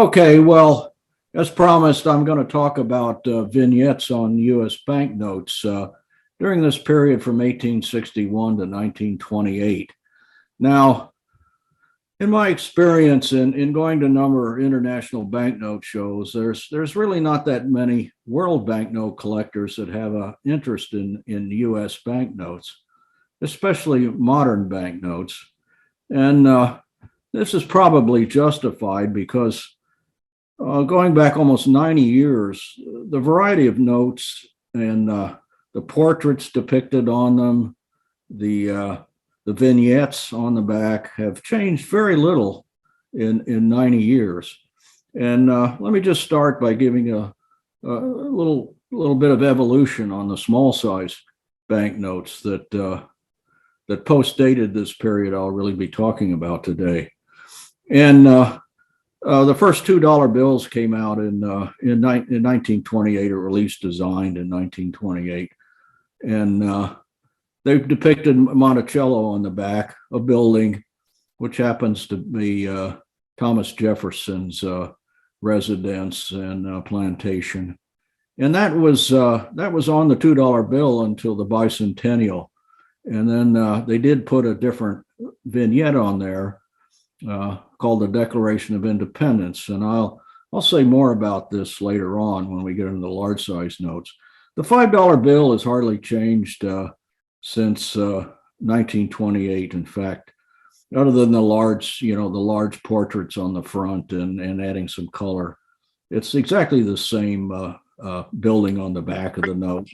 Okay, well, as promised, I'm going to talk about vignettes on U.S. banknotes during this period from 1861 to 1928. Now, in my experience in going to a number of international banknote shows, there's really not that many world banknote collectors that have an interest in U.S. banknotes, especially modern banknotes. And this is probably justified because going back almost 90 years, the variety of notes and the portraits depicted on them, the vignettes on the back have changed very little in 90 years. And let me just start by giving a little bit of evolution on the small size banknotes that post-dated this period I'll really be talking about today. And the first $2 bills came out in 1928, or at least designed in 1928. And they depicted Monticello on the back, a building, which happens to be Thomas Jefferson's residence and plantation. And that was on the $2 bill until the bicentennial. And then they did put a different vignette on there called the Declaration of Independence. And I'll say more about this later on when we get into the large size notes. The $5 bill has hardly changed since 1928. In fact, other than the large portraits on the front and adding some color, it's exactly the same building on the back of the note.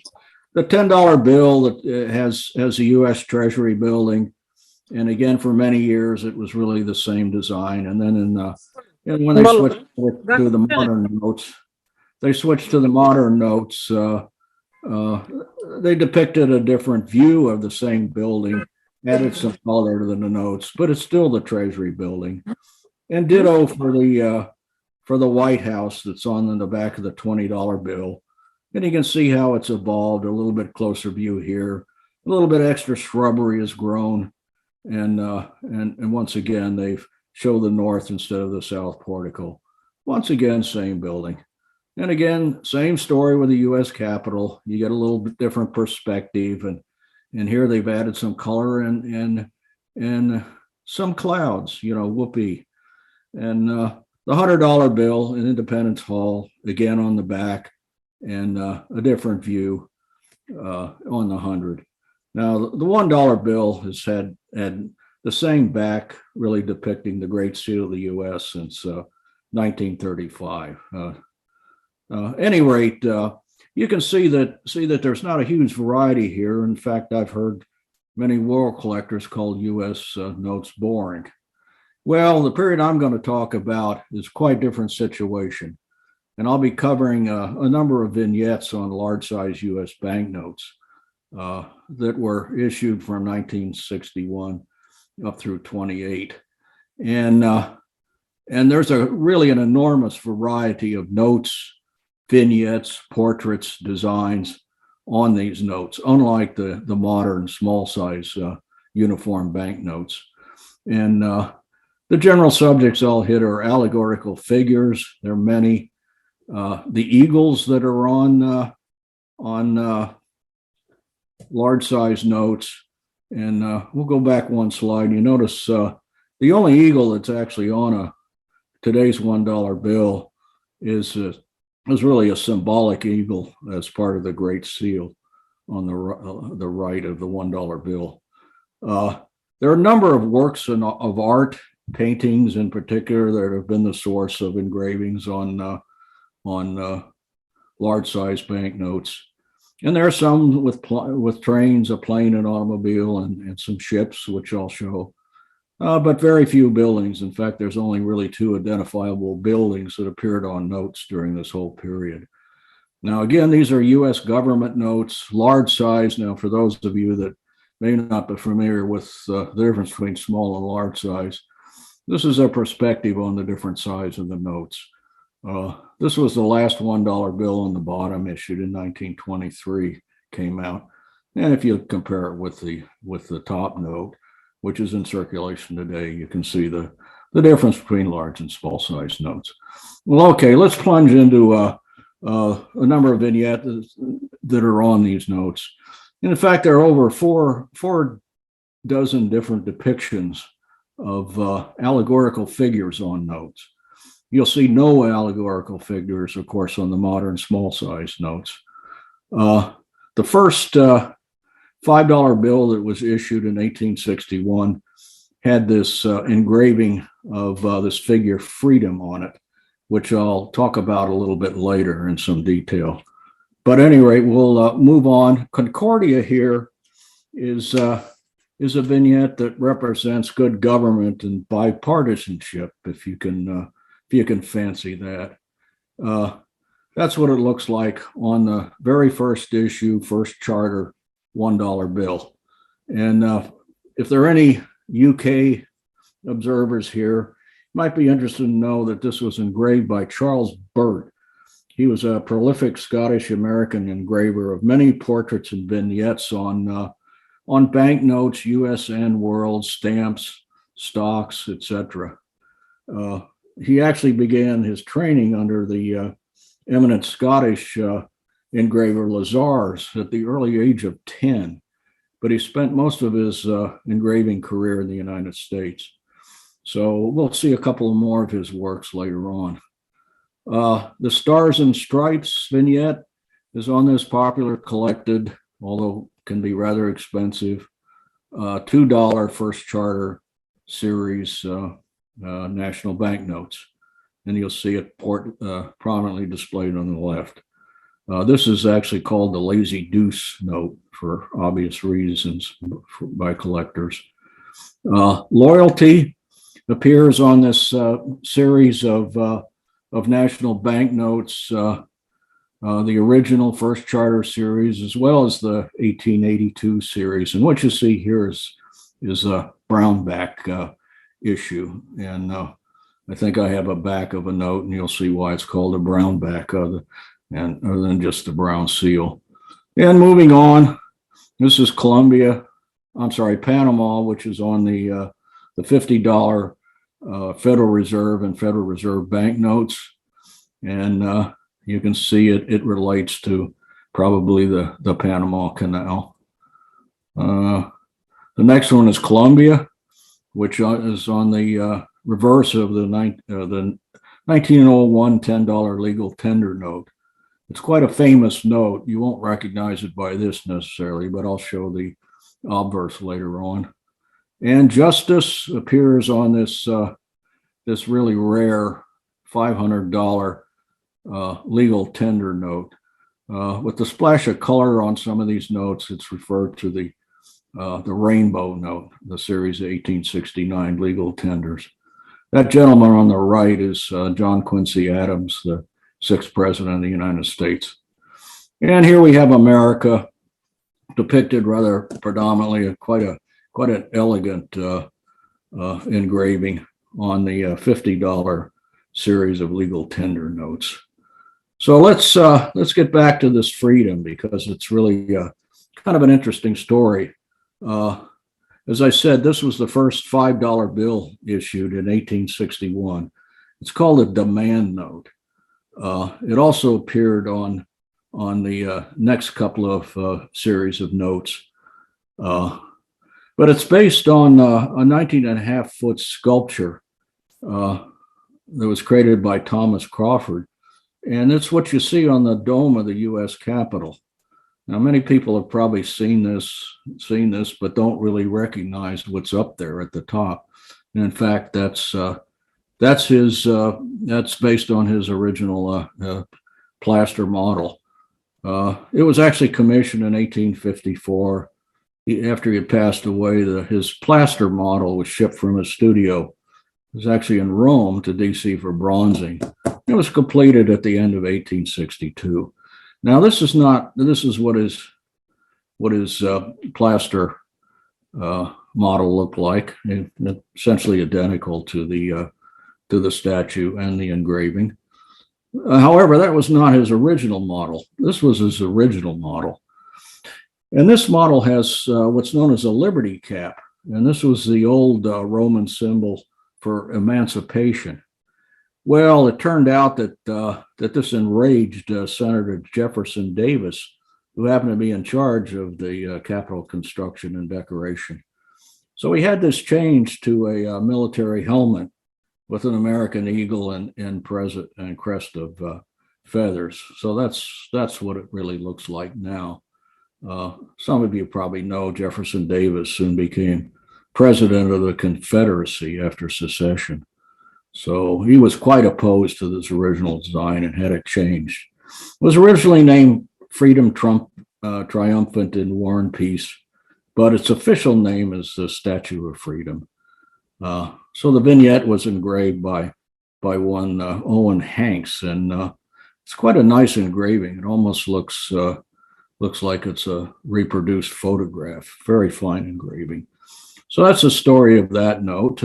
The $10 bill that has a U.S. Treasury building. And again, for many years, it was really the same design. And then when they switched to the modern notes, they depicted a different view of the same building, added some color to the notes, but it's still the Treasury building. And ditto for the White House that's on the back of the $20 bill. And you can see how it's evolved, a little bit closer view here. A little bit extra shrubbery has grown. And once again, they've showed the north instead of the south portico. Once again, same building. And again, same story with the U.S. Capitol. You get a little bit different perspective. And here they've added some color and some clouds, whoopee. And the $100 bill in Independence Hall, again on the back, and a different view on the 100. Now, the $1 bill has had the same back, really depicting the Great Seal of the U.S. since 1935. Any rate, you can see that there's not a huge variety here. In fact, I've heard many world collectors call U.S. notes boring. Well, the period I'm going to talk about is quite a different situation. And I'll be covering a number of vignettes on large size U.S. banknotes that were issued from 1961 up through 28. And there's really an enormous variety of notes, vignettes, portraits, designs on these notes, unlike the modern small size uniform banknotes. And the general subjects I'll hit are allegorical figures. There are many. The eagles that are on large size notes. And we'll go back one slide. You notice the only eagle that's actually on today's $1 bill is really a symbolic eagle as part of the Great Seal on the right of the $1 bill. There are a number of works of art, paintings in particular, that have been the source of engravings on large size banknotes. And there are some with trains, a plane, an automobile, and some ships, which I'll show. But very few buildings. In fact, there's only really 2 identifiable buildings that appeared on notes during this whole period. Now, again, these are U.S. government notes, large size. Now, for those of you that may not be familiar with the difference between small and large size, this is a perspective on the different size of the notes. This was the last $1 bill on the bottom, issued in 1923, came out. And if you compare it with the top note, which is in circulation today, you can see the the difference between large and small size notes. Well, okay, let's plunge into a number of vignettes that are on these notes. And in fact, there are over four dozen different depictions of allegorical figures on notes. You'll see no allegorical figures, of course, on the modern small size notes. The first $5 bill that was issued in 1861 had this engraving of this figure Freedom on it, which I'll talk about a little bit later in some detail. But at any rate, we'll move on. Concordia here is a vignette that represents good government and bipartisanship, if you can fancy that. That's what it looks like on the very first issue, first charter $1 bill. And if there are any UK observers here, might be interested to know that this was engraved by Charles Burt. He was a prolific Scottish-American engraver of many portraits and vignettes on banknotes, US and world, stamps, stocks, etc. He actually began his training under the eminent Scottish engraver Lazars at the early age of 10, but he spent most of his engraving career in the United States. So we'll see a couple more of his works later on. The Stars and Stripes vignette is on this popular collected, although can be rather expensive, $2 first charter series national banknotes. And you'll see it prominently displayed on the left. This is actually called the Lazy Deuce note for obvious reasons by collectors. Loyalty appears on this series of national banknotes, the original first charter series, as well as the 1882 series. And what you see here is a brownback issue. And I think I have a back of a note, and you'll see why it's called a brownback other than just the brown seal. And moving on, this is Panama, which is on the $50 Federal Reserve and Federal Reserve banknotes. And you can see it relates to probably the Panama Canal. The next one is Colombia, which is on the reverse of the 1901 $10 legal tender note. It's quite a famous note. You won't recognize it by this necessarily, but I'll show the obverse later on. And Justice appears on this really rare $500 legal tender note. With the splash of color on some of these notes, it's referred to the Rainbow note, the series of 1869 legal tenders. That gentleman on the right is John Quincy Adams, the 6th president of the United States. And here we have America depicted rather predominantly, quite an elegant engraving on the $50 series of legal tender notes. So let's get back to this Freedom, because it's really kind of an interesting story. As I said, this was the first $5 bill issued in 1861. It's called a demand note. It also appeared on the next couple of series of notes. But it's based on a 19.5-foot sculpture that was created by Thomas Crawford. And it's what you see on the dome of the U.S. Capitol. Now, many people have probably seen this, but don't really recognize what's up there at the top. And in fact, that's based on his original plaster model. It was actually commissioned in 1854. After he had passed away, his plaster model was shipped from his studio. It was actually in Rome to DC for bronzing. It was completed at the end of 1862. Now, this is what his plaster model looked like, essentially identical to the statue and the engraving. However, that was not his original model. This was his original model. And this model has what's known as a liberty cap. And this was the old Roman symbol for emancipation. Well, it turned out that that this enraged Senator Jefferson Davis, who happened to be in charge of the Capitol construction and decoration. So he had this changed to a military helmet with an American eagle and crest of feathers. So that's what it really looks like now. Some of you probably know Jefferson Davis soon became president of the Confederacy after secession. So he was quite opposed to this original design and had it changed. It was originally named Freedom Triumphant in War and Peace, but its official name is the Statue of Freedom. So the vignette was engraved by one Owen Hanks, and it's quite a nice engraving. It almost looks like it's a reproduced photograph. Very fine engraving. So that's the story of that note.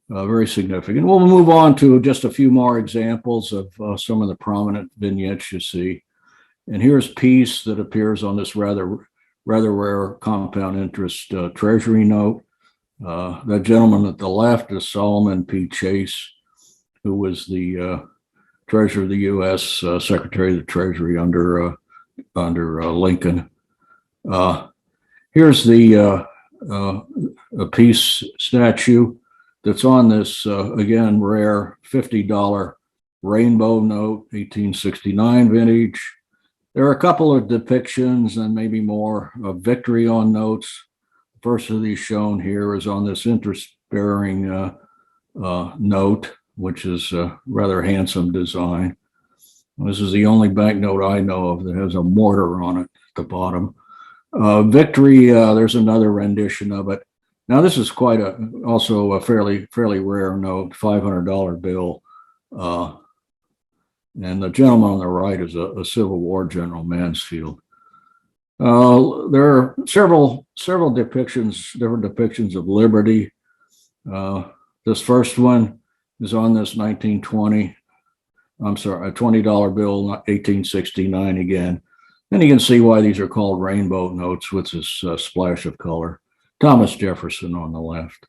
Very significant. We'll move on to just a few more examples of some of the prominent vignettes you see. And here's Peace that appears on this rather rare compound interest treasury note. That gentleman at the left is Solomon P. Chase, who was the Treasurer of the U.S., Secretary of the Treasury under Lincoln. Here's the Peace statue that's on this, again, rare $50 rainbow note, 1869 vintage. There are a couple of depictions and maybe more of victory on notes. The first of these shown here is on this interest-bearing note, which is a rather handsome design. This is the only banknote I know of that has a mortar on it at the bottom. Victory, there's another rendition of it. Now, this is also a fairly rare note, $500 bill. And the gentleman on the right is a Civil War General Mansfield. There are several different depictions of liberty. This first one is on this a $20 bill, 1869 again. And you can see why these are called rainbow notes with this splash of color. Thomas Jefferson on the left.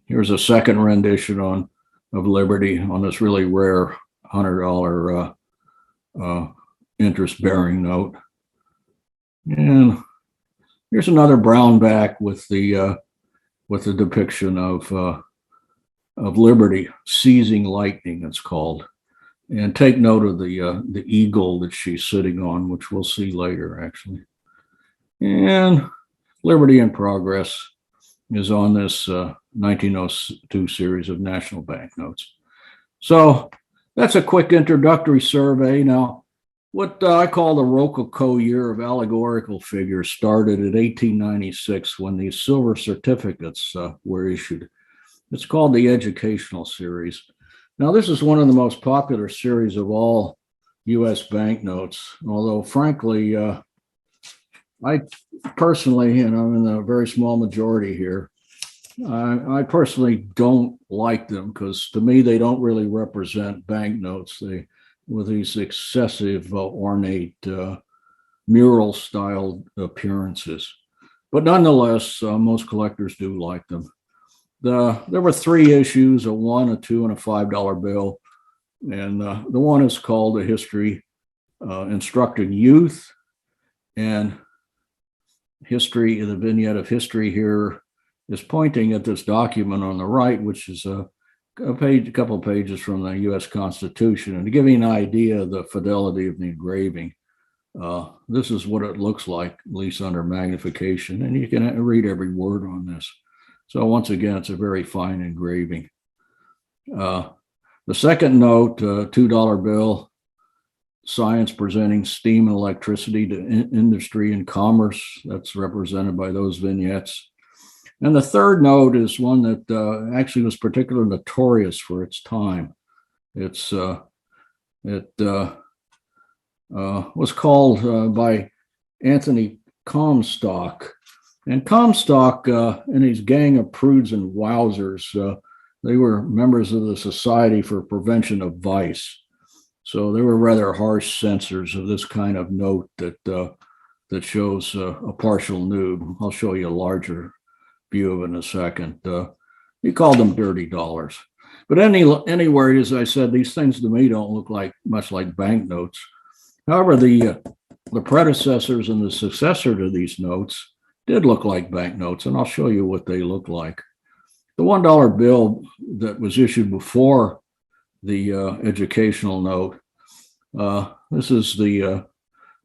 Here's a second rendition of liberty on this really rare $100 interest-bearing note. And here's another brownback with the depiction of liberty, seizing lightning, it's called. And take note of the eagle that she's sitting on, which we'll see later, actually. And Liberty in Progress is on this 1902 series of national banknotes. So that's a quick introductory survey. Now, what I call the Rococo year of allegorical figures started in 1896 when these silver certificates were issued. It's called the Educational Series. Now, this is one of the most popular series of all U.S. banknotes, although frankly, I personally, and I'm in a very small majority here, I personally don't like them because to me, they don't really represent banknotes. With these excessive, ornate, mural-styled appearances. But nonetheless, most collectors do like them. There were three issues, a $1, a $2, and a $5 bill. And the one is called A History Instructing Youth. And history, the vignette of history here is pointing at this document on the right, which is a couple of pages from the U.S. Constitution. And to give you an idea of the fidelity of the engraving, this is what it looks like, at least under magnification. And you can read every word on this. So once again, it's a very fine engraving. The second note, $2 bill, science presenting steam and electricity to industry and commerce. That's represented by those vignettes. And the third note is one that actually was particularly notorious for its time. It was called by Anthony Comstock. And Comstock and his gang of prudes and wowsers, they were members of the Society for Prevention of Vice. So they were rather harsh censors of this kind of note that shows a partial nude. I'll show you a larger view of it in a second. He called them dirty dollars. But anyway, as I said, these things to me don't look like much like banknotes. However, the predecessors and the successor to these notes did look like banknotes, and I'll show you what they look like. The $1 bill that was issued before the educational note, this is the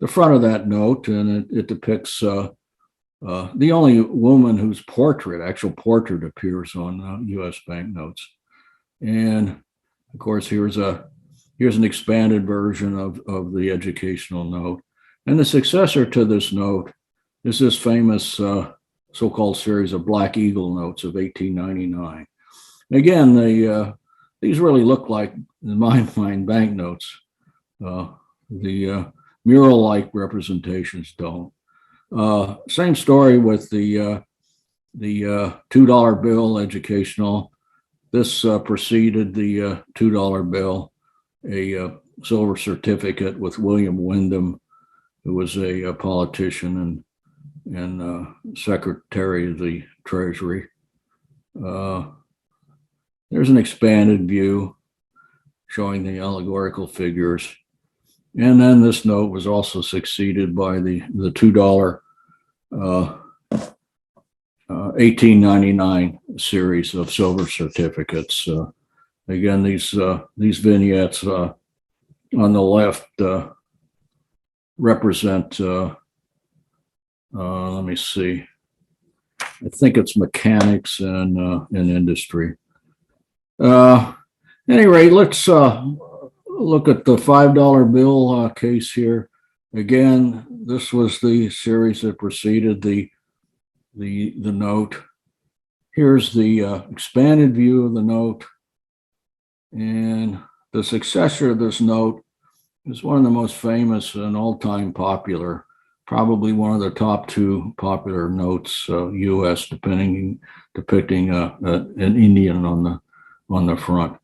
front of that note, and it depicts the only woman whose actual portrait appears on U.S. banknotes. And of course, here's an expanded version of the educational note. And the successor to this note is this famous so-called series of Black Eagle notes of 1899. Again, these really look like, in my mind, banknotes. The mural-like representations don't. Same story with the $2 bill educational. This preceded the $2 bill, a silver certificate with William Wyndham, who was a politician and Secretary of the Treasury. There's an expanded view showing the allegorical figures. And then this note was also succeeded by the $2 1899 series of silver certificates. Again, these vignettes on the left represent, let me see, I think it's mechanics and industry. Anyway, let's look at the $5 bill case here. Again, this was the series that preceded the note. Here's the expanded view of the note. And the successor of this note is one of the most famous and all-time popular, probably one of the top two popular notes, U.S. depicting an Indian on the front.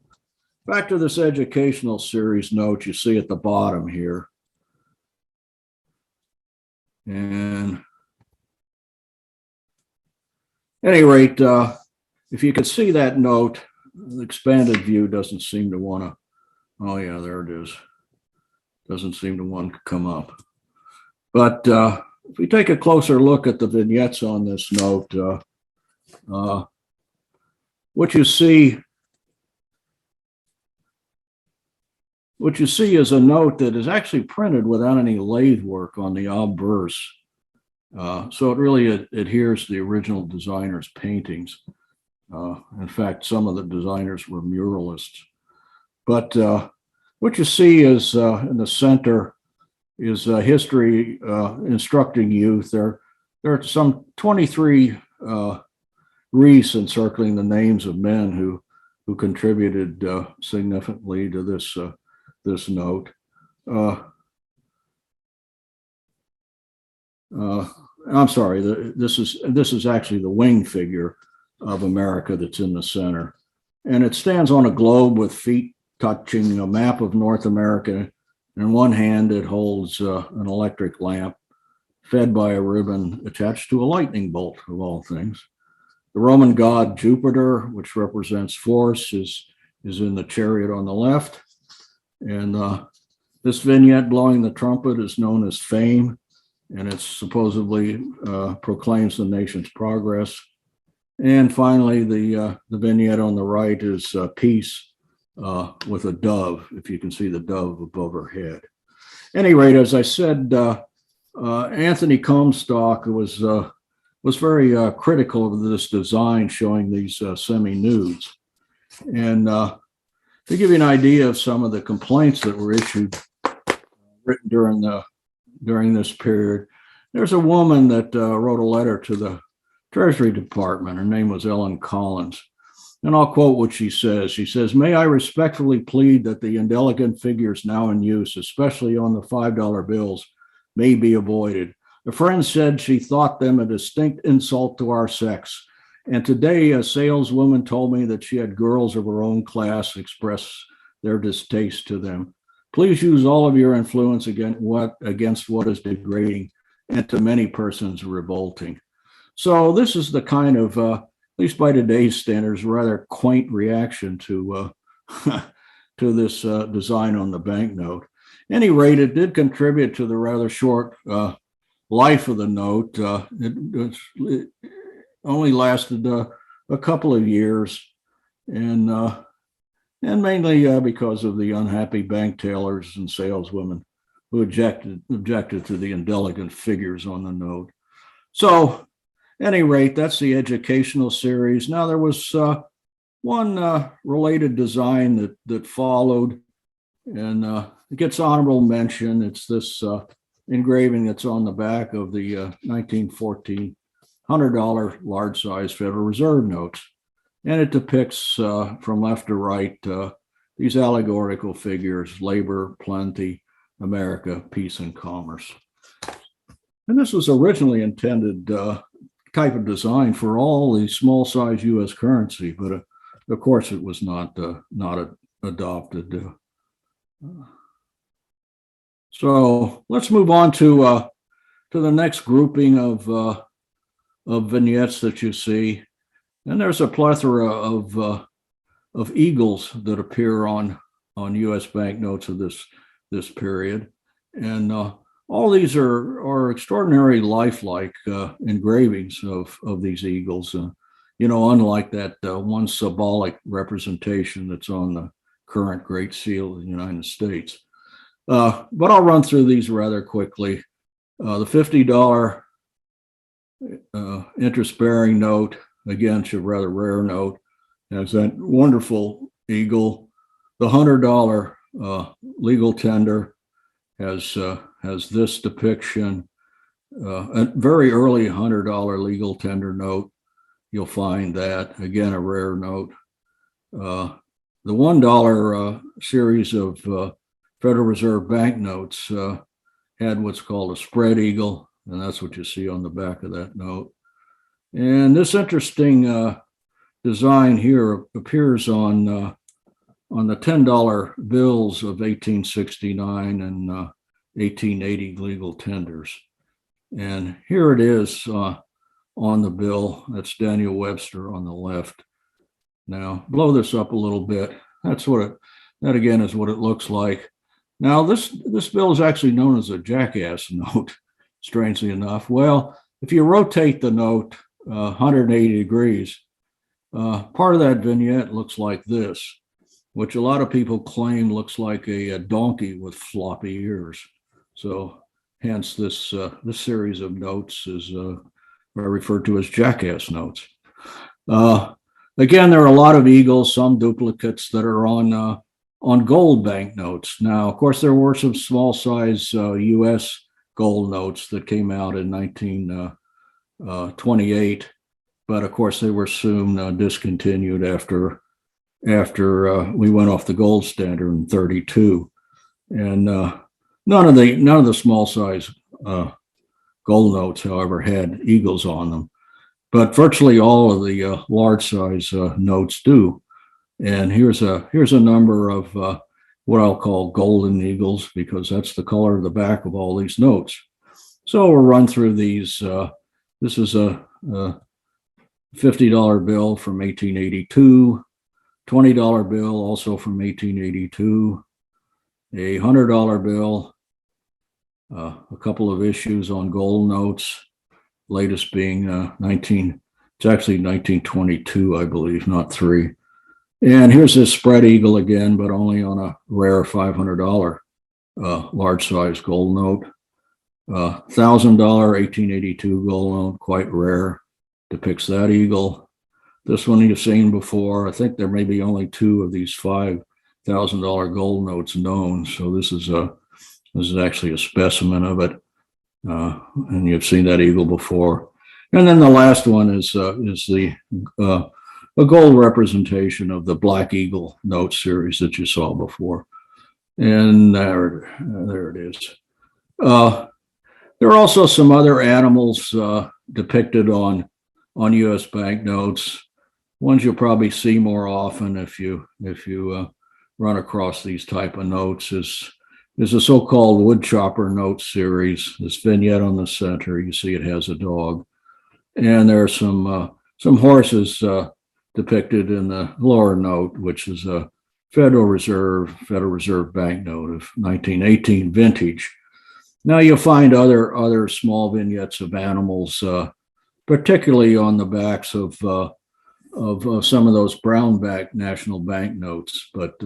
Back to this educational series note you see at the bottom here. And at any rate, if you could see that note, the expanded view doesn't seem to want to, oh yeah, there it is. Doesn't seem to want to come up. But if we take a closer look at the vignettes on this note, what you see is a note that is actually printed without any lathe work on the obverse. So it really adheres to the original designer's paintings. In fact, some of the designers were muralists. But what you see is in the center is history instructing youth. There are some 23 wreaths encircling the names of men who contributed significantly to this note. I'm sorry, this is actually the winged figure of America that's in the center. And it stands on a globe with feet touching a map of North America. In one hand, it holds an electric lamp fed by a ribbon attached to a lightning bolt, of all things. The Roman god Jupiter, which represents force, is in the chariot on the left. And this vignette blowing the trumpet is known as Fame, and it supposedly proclaims the nation's progress. And finally, the vignette on the right is Peace with a dove, if you can see the dove above her head. At any rate, as I said, Anthony Comstock was very critical of this design showing these semi-nudes. And to give you an idea of some of the complaints that were written during this period, there's a woman that wrote a letter to the Treasury Department. Her name was Ellen Collins. And I'll quote what she says. She says, "May I respectfully plead that the indelicate figures now in use, especially on the $5 bills, may be avoided. A friend said she thought them a distinct insult to our sex. And today a saleswoman told me that she had girls of her own class express their distaste to them. Please use all of your influence against what is degrading and to many persons revolting." So this is the kind of least by today's standards, a rather quaint reaction to to this design on the banknote. At any rate, it did contribute to the rather short life of the note. It only lasted a couple of years, and mainly because of the unhappy bank tellers and saleswomen who objected to the inelegant figures on the note. So, at any rate, that's the educational series. Now, there was one related design that followed, and it gets honorable mention. It's this engraving that's on the back of the 1914 $100 large size Federal Reserve notes. And it depicts from left to right these allegorical figures: labor, plenty, America, peace, and commerce. And this was originally intended type of design for all the small size U.S. currency, but of course it was not adopted. So let's move on to the next grouping of vignettes that you see. And there's a plethora of eagles that appear on U.S. banknotes of this period, and all these are extraordinary lifelike engravings of these eagles. Unlike that one symbolic representation that's on the current Great Seal of the United States. But I'll run through these rather quickly. The $50 interest-bearing note, again, it's a rather rare note, has that wonderful eagle. The $100 legal tender has this depiction. A very early $100 legal tender note, you'll find that, again, a rare note. The $1 series of Federal Reserve banknotes had what's called a spread eagle, and that's what you see on the back of that note. And this interesting design here appears on the $10 bills of 1869 and 1880 legal tenders. And here it is on the bill. That's Daniel Webster on the left. Now, blow this up a little bit. That again is what it looks like. Now, this bill is actually known as a jackass note, strangely enough. Well, if you rotate the note 180 degrees, part of that vignette looks like this, which a lot of people claim looks like a donkey with floppy ears. So hence this series of notes is referred to as jackass notes. Again, there are a lot of eagles, some duplicates that are on gold banknotes. Now, of course, there were some small size U.S. gold notes that came out in 1928, but of course they were soon discontinued after we went off the gold standard in 32. And none of the small size gold notes, however, had eagles on them, but virtually all of the large size notes do. And here's a number of what I'll call golden eagles, because that's the color of the back of all these notes. So we'll run through these. This is a $50 bill from 1882, $20 bill also from 1882, a $100 bill, a couple of issues on gold notes, latest being it's actually 1922, I believe, not 3. And here's this spread eagle again, but only on a rare $500 large size gold note. $1,000 1882 gold note, quite rare, depicts that eagle. This one you've seen before. I think there may be only 2 of these $5,000 gold notes known. So this is actually a specimen of it, and you've seen that eagle before. And then the last one is a gold representation of the Black Eagle note series that you saw before. And there it is. There are also some other animals depicted on U.S. banknotes. Ones you'll probably see more often if you run across these type of notes is a so-called woodchopper note series. This vignette on the center, you see it has a dog. And there are some some horses depicted in the lower note, which is a Federal Reserve banknote of 1918 vintage. Now you'll find other small vignettes of animals, particularly on the backs of some of those brownback national banknotes, but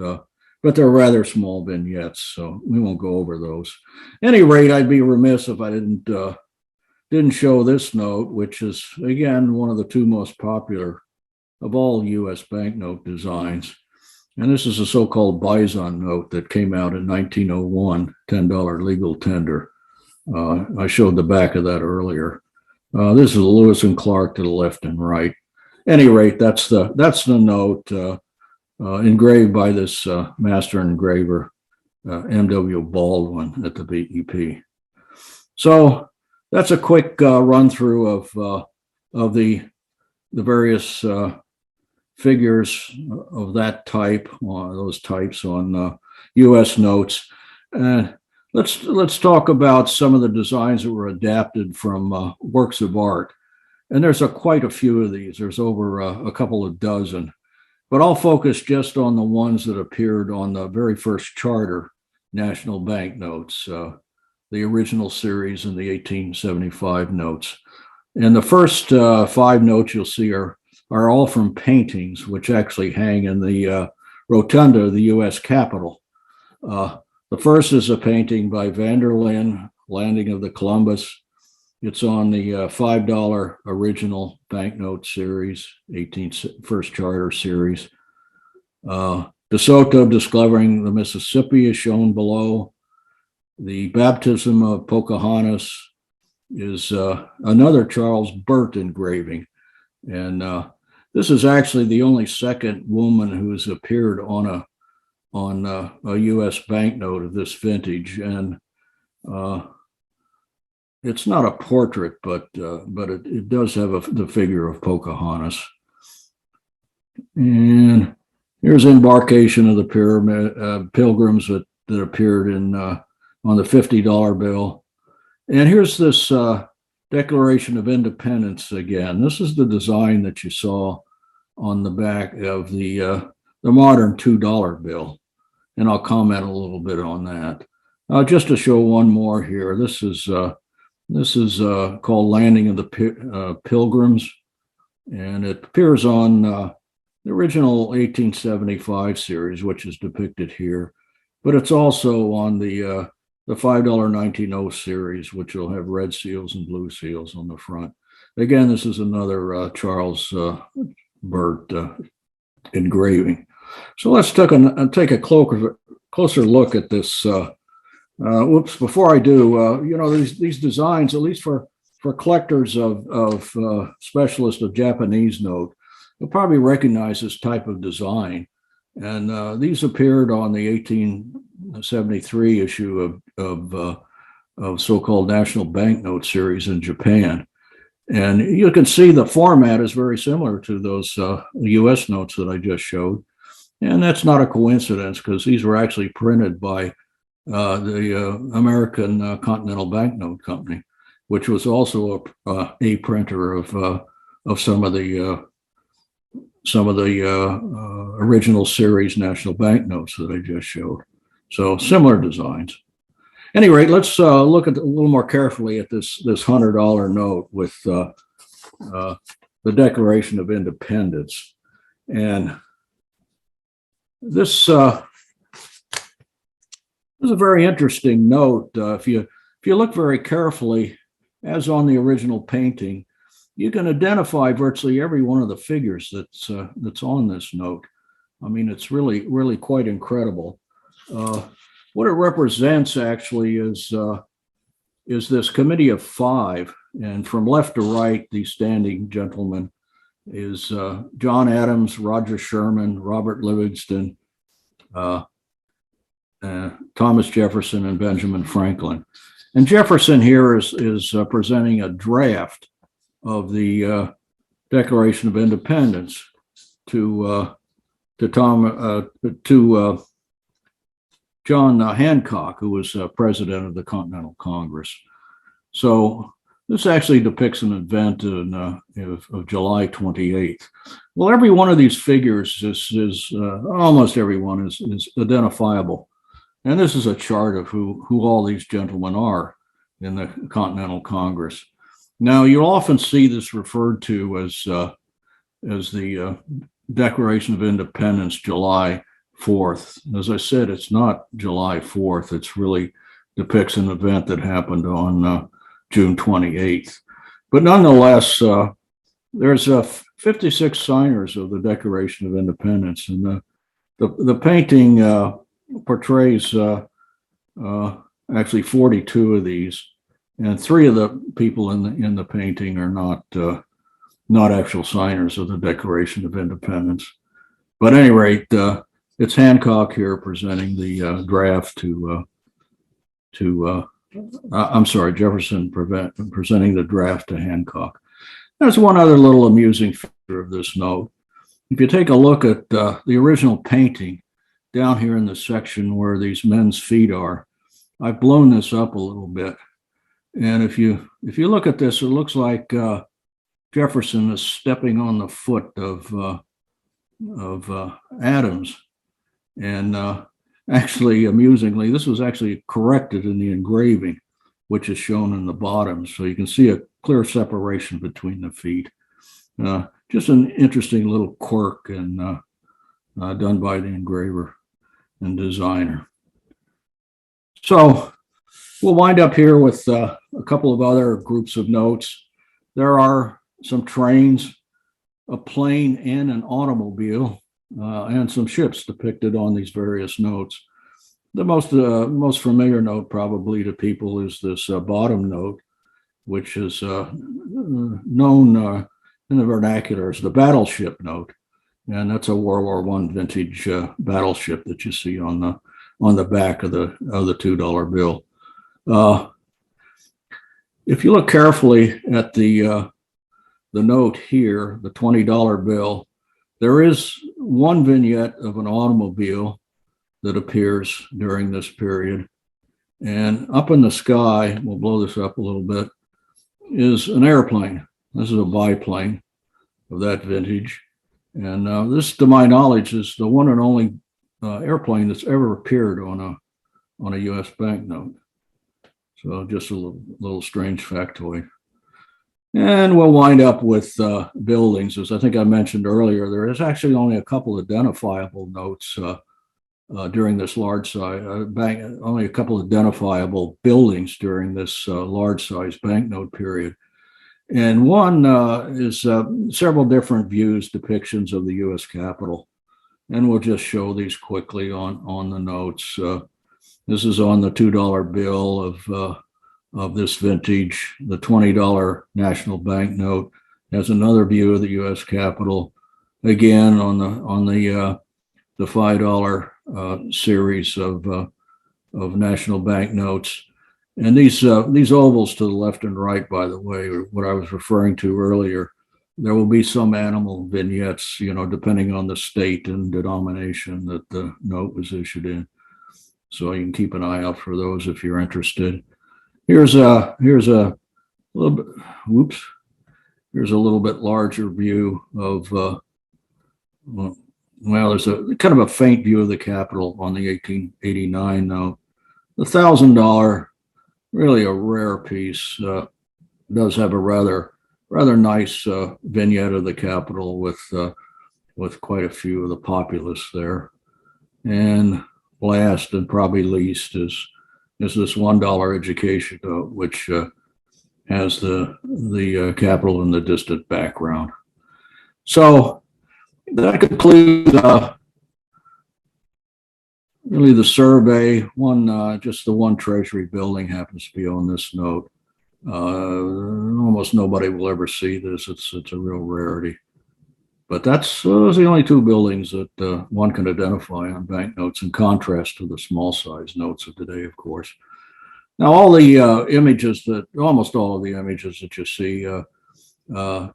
they're rather small vignettes, so we won't go over those. At any rate, I'd be remiss if I didn't show this note, which is again one of the two most popular of all U.S. banknote designs. And this is a so-called Bison note that came out in 1901, $10 legal tender. I showed the back of that earlier. This is Lewis and Clark to the left and right. At any rate, that's the note engraved by this master engraver, M.W. Baldwin at the BEP. So that's a quick run through of the various figures of that type, those types on U.S. notes. Let's talk about some of the designs that were adapted from works of art. And there's quite a few of these. There's over a couple of dozen. But I'll focus just on the ones that appeared on the very first charter national banknotes, the original series and the 1875 notes. And the first 5 notes you'll see are all from paintings, which actually hang in the rotunda of the U.S. Capitol. The first is a painting by van der Linde, Landing of the Columbus. It's on the $5 original banknote series, first charter series. DeSoto discovering the Mississippi is shown below. The baptism of Pocahontas is another Charles Burt engraving. And this is actually the only second woman who's appeared on a U.S. banknote of this vintage. And it's not a portrait, but it does have the figure of Pocahontas. And here's embarkation of the pyramid pilgrims that appeared on the $50 bill. And here's this Declaration of Independence again. This is the design that you saw on the back of the modern $2 bill. And I'll comment a little bit on that. Just to show one more here, this is called Landing of the Pilgrims, and it appears on the original 1875 series, which is depicted here, but it's also on the $5 1900 series, which will have red seals and blue seals on the front. Again, this is another Charles Burt engraving. So let's take a closer look at this. Before I do, these designs, at least for collectors of specialists of Japanese note, you'll probably recognize this type of design. And these appeared on the 1873 issue of so-called National Banknote series in Japan. And you can see the format is very similar to those U.S. notes that I just showed. And that's not a coincidence, because these were actually printed by the American Continental Banknote Company, which was also a printer of some of the original series national banknotes that I just showed. So similar designs. At any rate, let's look at a little more carefully at this $100 note with the Declaration of Independence. And this is a very interesting note. If you look very carefully, as on the original painting, you can identify virtually every one of the figures that's on this note. I mean, it's really quite incredible. What it represents actually is this committee of 5, and from left to right, these standing gentlemen is John Adams, Roger Sherman, Robert Livingston, Thomas Jefferson, and Benjamin Franklin. And Jefferson here is presenting a draft of the Declaration of Independence to John Hancock, who was president of the Continental Congress. So This actually depicts an event of July 28th. Well, every one of these figures is almost everyone is identifiable. And this is a chart of who all these gentlemen are in the Continental Congress. Now, you'll often see this referred to as the Declaration of Independence, July 4th. As I said, it's not July 4th. It's really depicts an event that happened on June 28th. But nonetheless, there's 56 signers of the Declaration of Independence, and the painting portrays actually 42 of these, and 3 of the people in the painting are not actual signers of the Declaration of Independence. But at any rate, it's Hancock here presenting the draft to I'm sorry, Jefferson presenting the draft to Hancock. There's one other little amusing feature of this note. If you take a look at the original painting down here in the section where these men's feet are, I've blown this up a little bit. And if you look at this, it looks like Jefferson is stepping on the foot of Adams. And actually, amusingly, this was actually corrected in the engraving, which is shown in the bottom. So you can see a clear separation between the feet. Just an interesting little quirk and done by the engraver and designer. So we'll wind up here with a couple of other groups of notes. There are some trains, a plane, and an automobile, and some ships depicted on these various notes. The most familiar note probably to people is this bottom note, which is known in the vernacular as the battleship note, and that's a World War I vintage battleship that you see on the back of the $2 bill. If you look carefully at the note here, the $20 bill, there is one vignette of an automobile that appears during this period. And up in the sky, we'll blow this up a little bit, is an airplane. This is a biplane of that vintage. And this, to my knowledge, is the one and only airplane that's ever appeared on a U.S. banknote. So just a little strange factoid. And we'll wind up with buildings. As I think I mentioned earlier, there is actually only a couple identifiable notes during this large size bank, only a couple identifiable buildings during this large size banknote period. And one is several different views, depictions of the U.S. Capitol. And we'll just show these quickly on the notes. This is on the $2 bill of this vintage. The $20 national banknote has another view of the U.S. Capitol. Again, on the $5 series of national banknotes. And these ovals to the left and right, by the way, are what I was referring to earlier. There will be some animal vignettes, depending on the state and denomination that the note was issued in. So you can keep an eye out for those if you're interested. Here's a little bit, whoops. Here's a little bit larger view of, there's a kind of a faint view of the Capitol on the 1889 note. The $1,000, really a rare piece, does have a rather nice vignette of the Capitol with quite a few of the populace there. And last and probably least is this $1 education note, which has the Capitol in the distant background. So that concludes really the survey. Just the one Treasury building happens to be on this note. Almost nobody will ever see this. It's a real rarity. But those are the only 2 buildings that one can identify on banknotes, in contrast to the small size notes of today, of course. Now, almost all of the images that you see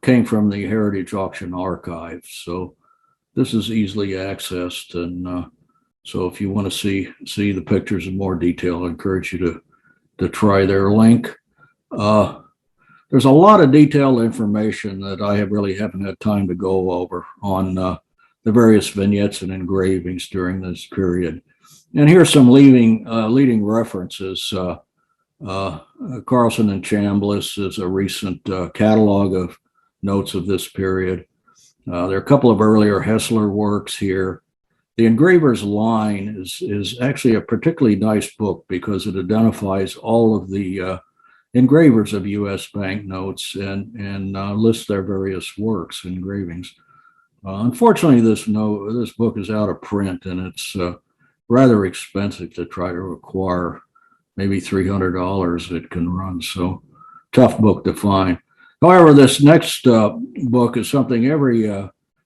came from the Heritage Auction Archive. So this is easily accessed. And so if you want to see the pictures in more detail, I encourage you to try their link. there's a lot of detailed information that I really haven't had time to go over on the various vignettes and engravings during this period. And here's some leading references. Carlson and Chambliss is a recent catalog of notes of this period. There are a couple of earlier Hessler works here. The Engraver's Line is actually a particularly nice book because it identifies all of the engravers of U.S. banknotes and lists their various works, engravings. Unfortunately, this book is out of print, and it's rather expensive to try to acquire. Maybe $300 it can run, so tough book to find. However, this next book is something every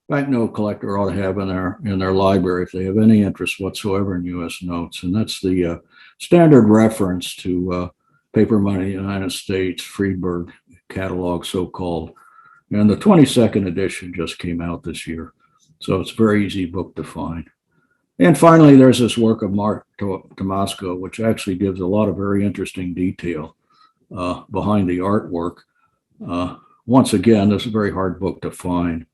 banknote collector ought to have in their library if they have any interest whatsoever in U.S. notes, and that's the standard reference to paper money in the United States, Friedberg catalog, so-called. And the 22nd edition just came out this year, so it's a very easy book to find. And finally, there's this work of Mark Tomasco, which actually gives a lot of very interesting detail behind the artwork. Once again, this is a very hard book to find,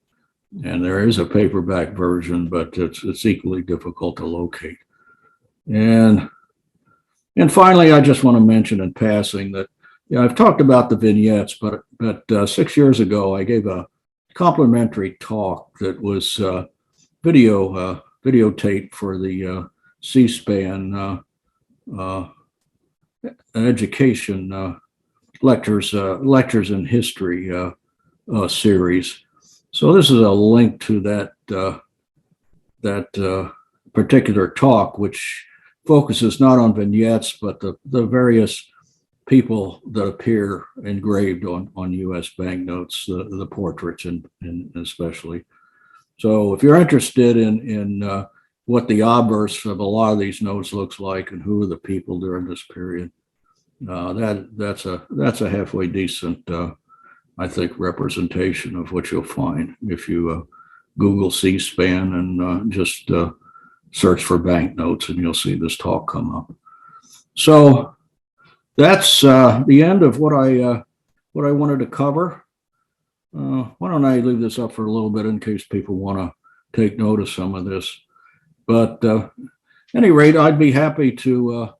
and there is a paperback version, but it's equally difficult to locate. And finally, I just want to mention in passing that I've talked about the vignettes, but 6 years ago, I gave a complimentary talk that was videotape for the C-SPAN education lectures in history series. So this is a link to that particular talk, which focuses not on vignettes, but the various people that appear engraved on U.S. banknotes, the portraits and especially. So if you're interested in what the obverse of a lot of these notes looks like and who are the people during this period, that's a halfway decent, I think, representation of what you'll find if you Google C-SPAN and just search for banknotes, and you'll see this talk come up. So that's the end of what I wanted to cover. Why don't I leave this up for a little bit in case people want to take note of some of this. But at any rate, I'd be happy to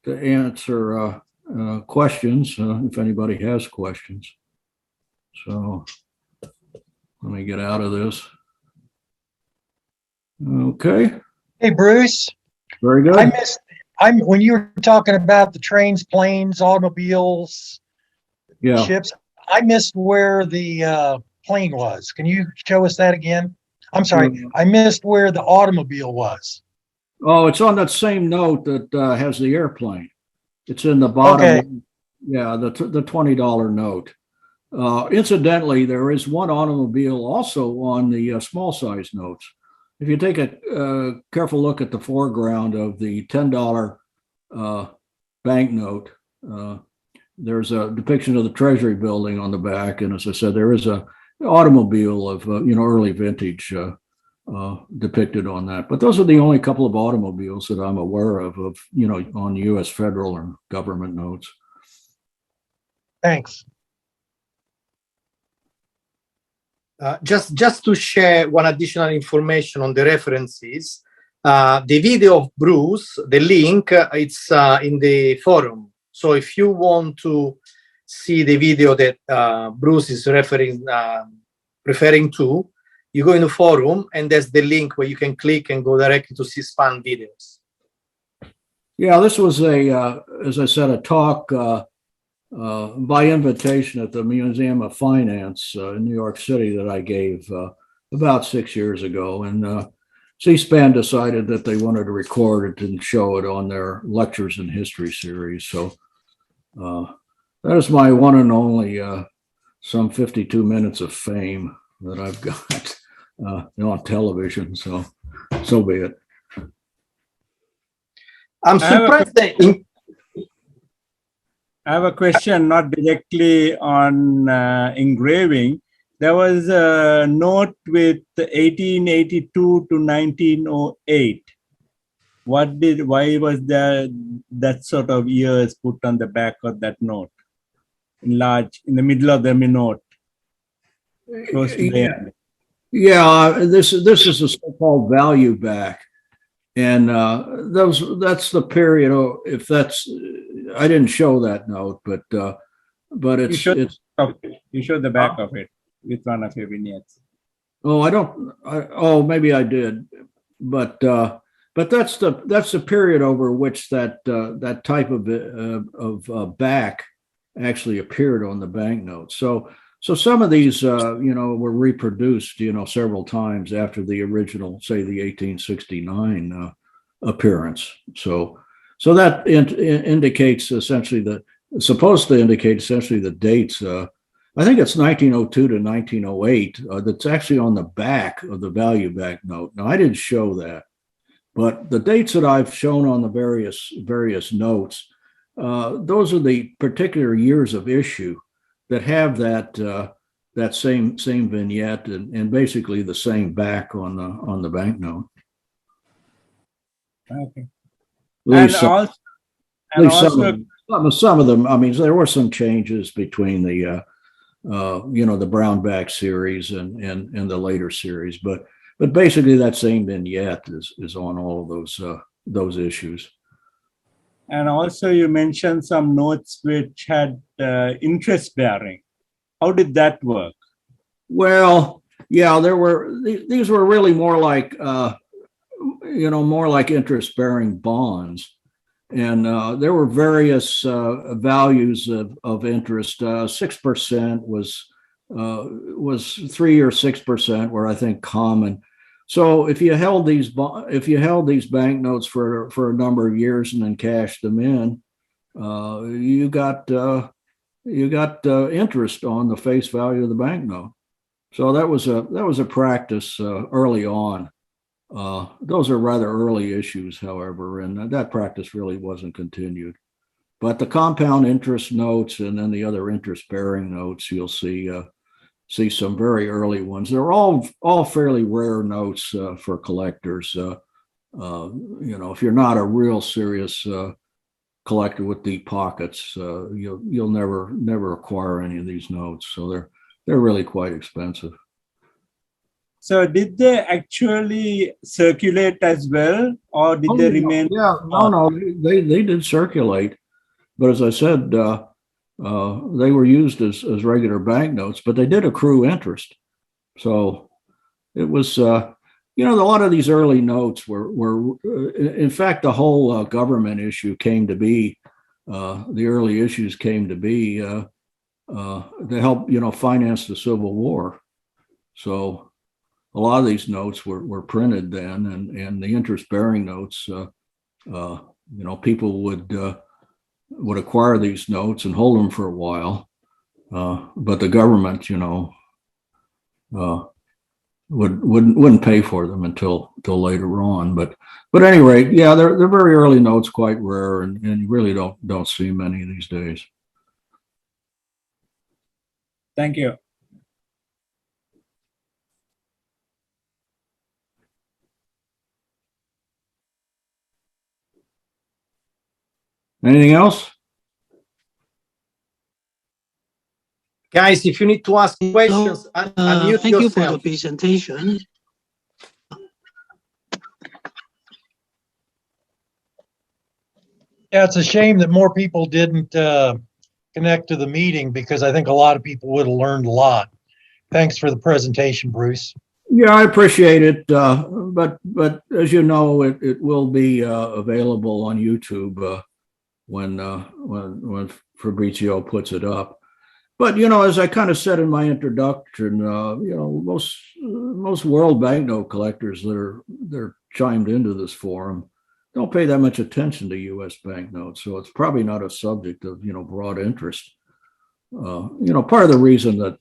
answer questions if anybody has questions. So let me get out of this. Okay. Hey, Bruce. Very good. When you were talking about the trains, planes, automobiles, ships, I missed where the plane was. Can you show us that again? I'm sorry, I missed where the automobile was. Oh, it's on that same note that has the airplane. It's in the bottom. Okay. Yeah, the $20 note. Incidentally, there is one automobile also on the small size notes. If you take a careful look at the foreground of the $10 banknote, there's a depiction of the Treasury building on the back, and as I said, there is a automobile of early vintage depicted on that. But those are the only couple of automobiles that I'm aware of on U.S. federal or government notes. Thanks. Just to share one additional information on the references, the video of Bruce, the link, it's in the forum. So if you want to see the video that Bruce is referring to, you go in the forum and there's the link where you can click and go directly to C-SPAN videos. Yeah, this was as I said, a talk by invitation at the Museum of Finance in New York City that I gave about 6 years ago. And C-SPAN decided that they wanted to record it and show it on their lectures in history series. So that is my one and only some 52 minutes of fame that I've got on television. So be it. I'm surprised I have a question, not directly on engraving. There was a note with 1882 to 1908. Why was that sort of years put on the back of that note? in large, in the middle of the note, close to the end. Yeah, this is a so-called value back, and that's the period. If that's, I didn't show that note, but You showed the back of it with one of your vignettes. Oh, maybe I did, but that's the period over which that type of back actually appeared on the banknotes. So some of these, were reproduced, several times after the original, say, the 1869 appearance. So that indicates essentially supposed to indicate essentially the dates. I think it's 1902 to 1908. That's actually on the back of the value back note. Now, I didn't show that, but the dates that I've shown on the various notes, those are the particular years of issue that have that same vignette and basically the same back on the banknote. Okay. Some of them. I mean, there were some changes between the Brownback series and the later series, but basically that same vignette is on all of those issues. And also you mentioned some notes which had interest bearing. How did that work? Well, yeah, these were really more like interest bearing bonds. And there were various values of interest. 6% was 3 or 6% were, I think, common. So if you held these banknotes for a number of years and then cashed them in, you got interest on the face value of the banknote. So that was a practice early on. Those are rather early issues, however, and that practice really wasn't continued. But the compound interest notes and then the other interest-bearing notes, you'll see some very early ones. They're all fairly rare notes for collectors. If you're not a real serious collector with deep pockets, you'll never acquire any of these notes. So they're really quite expensive. So did they actually circulate as well, or did they remain? Yeah, no, they did circulate, but as I said, they were used as regular banknotes, but they did accrue interest. So it was, a lot of these early notes were in fact, the whole government issue came to be. The early issues came to be to help, finance the Civil War. So a lot of these notes were printed then, and the interest-bearing notes, people would acquire these notes and hold them for a while, but the government, wouldn't pay for them until later on. But at any rate, yeah, they're very early notes, quite rare, and you really don't see many these days. Thank you. Anything else? Guys, if you need to ask questions, unmute thank you yourself. for the presentation. Yeah, it's a shame that more people didn't connect to the meeting, because I think a lot of people would have learned a lot. Thanks for the presentation, Bruce. Yeah, I appreciate it. But as you know, it will be available on YouTube when Fabrizio puts it up. But as I kind of said in my introduction, most world banknote collectors that are chimed into this forum don't pay that much attention to U.S. banknotes, so it's probably not a subject of broad interest. Part of the reason that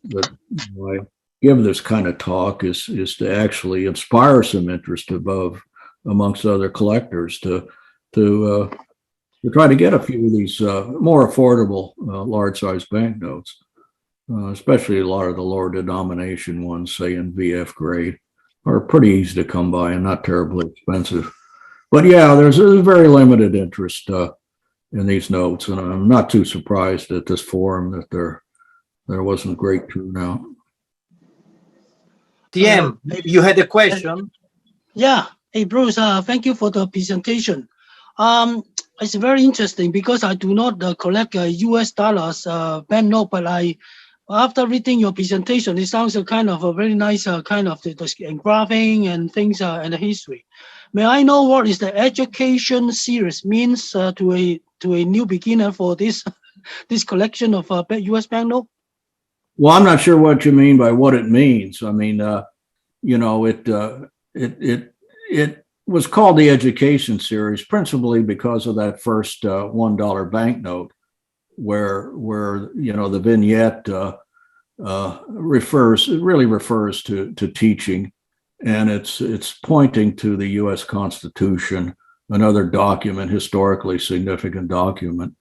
I give this kind of talk is to actually inspire some interest amongst other collectors to try to get a few of these more affordable large-size banknotes, especially a lot of the lower denomination ones, say in VF grade, are pretty easy to come by and not terribly expensive. But yeah, there's a very limited interest in these notes, and I'm not too surprised at this forum that there wasn't great turnout. TM, maybe you had a question? Yeah. Hey, Bruce, thank you for the presentation. It's very interesting because I do not collect US dollars banknote, but after reading your presentation, it sounds kind of a very nice kind of the engraving and things and the history. May I know what is the education series means to a new beginner for this this collection of US banknote? Well, I'm not sure what you mean by what it means. I mean, you know, it was called the Education Series principally because of that first $1 banknote, where you know the vignette really refers to teaching, and it's pointing to the U.S. Constitution, another document, historically significant document.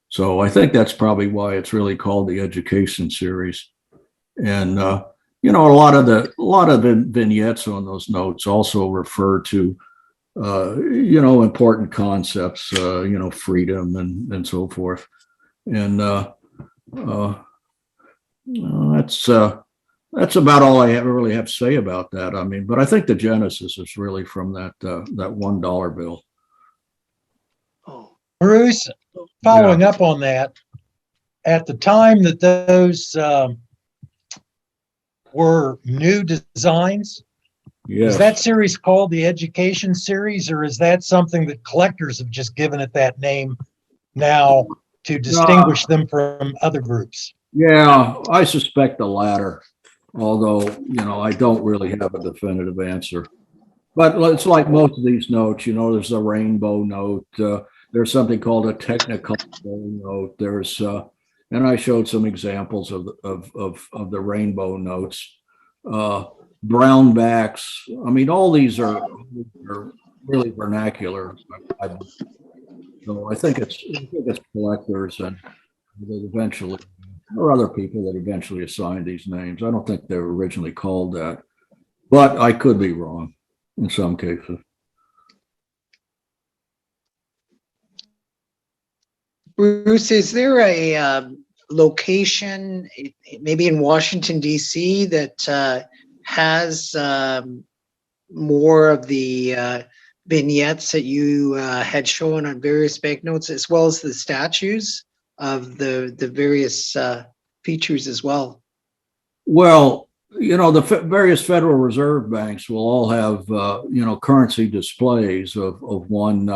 So I think that's probably why it's really called the Education Series. And you know, a lot of the vignettes on those notes also refer to you know, important concepts, you know, freedom and so forth. And that's about all I really have to say about that. I mean, but I think the genesis is really from that $1 bill. Oh, Bruce, following up on that, at the time that those were new designs, Yes. is that series called the Education Series, or is that something that collectors have just given it that name now to distinguish them from other groups? Yeah, I suspect the latter, although, you know, I don't really have a definitive answer. But it's like most of these notes, you know, there's a rainbow note, there's something called a technicolor note, there's and I showed some examples of the rainbow notes. Brownbacks, I mean, all these are really vernacular. So I think it's collectors and that eventually, or other people that eventually assigned these names. I don't think they were originally called that, but I could be wrong in some cases. Bruce, is there a location, maybe in Washington, D.C., that has more of the vignettes that you had shown on various banknotes, as well as the statues of the various features as well? Well, you know, the various Federal Reserve banks will all have, you know, currency displays of one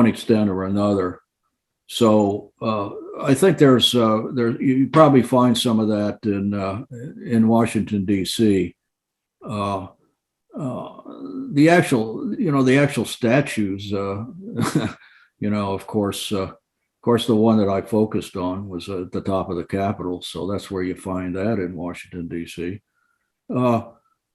extent or another. So I think there's you probably find some of that in Washington, D.C. The actual statues, you know, of course, the one that I focused on was at the top of the Capitol, so that's where you find that in Washington, D.C.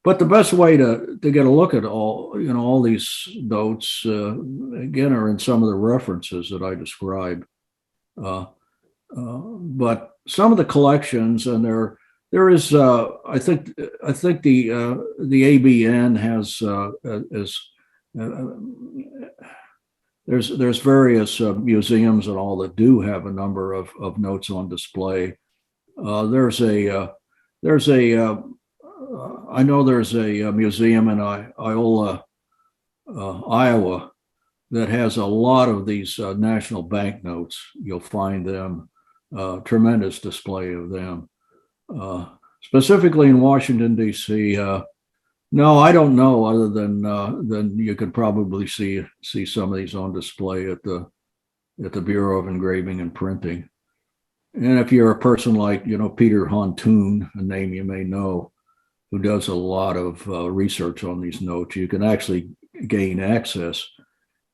But the best way to get a look at all these notes, again, are in some of the references that I described. But some of the collections, and there is, I think the ABN has there's various museums and all that do have a number of notes on display. I know there's a museum in Iola, Iowa, that has a lot of these national banknotes. You'll find them, tremendous display of them. Specifically in Washington, D.C., no, I don't know, other than you could probably see some of these on display at the Bureau of Engraving and Printing. And if you're a person like, you know, Peter Hontoon, a name you may know, who does a lot of research on these notes, you can actually gain access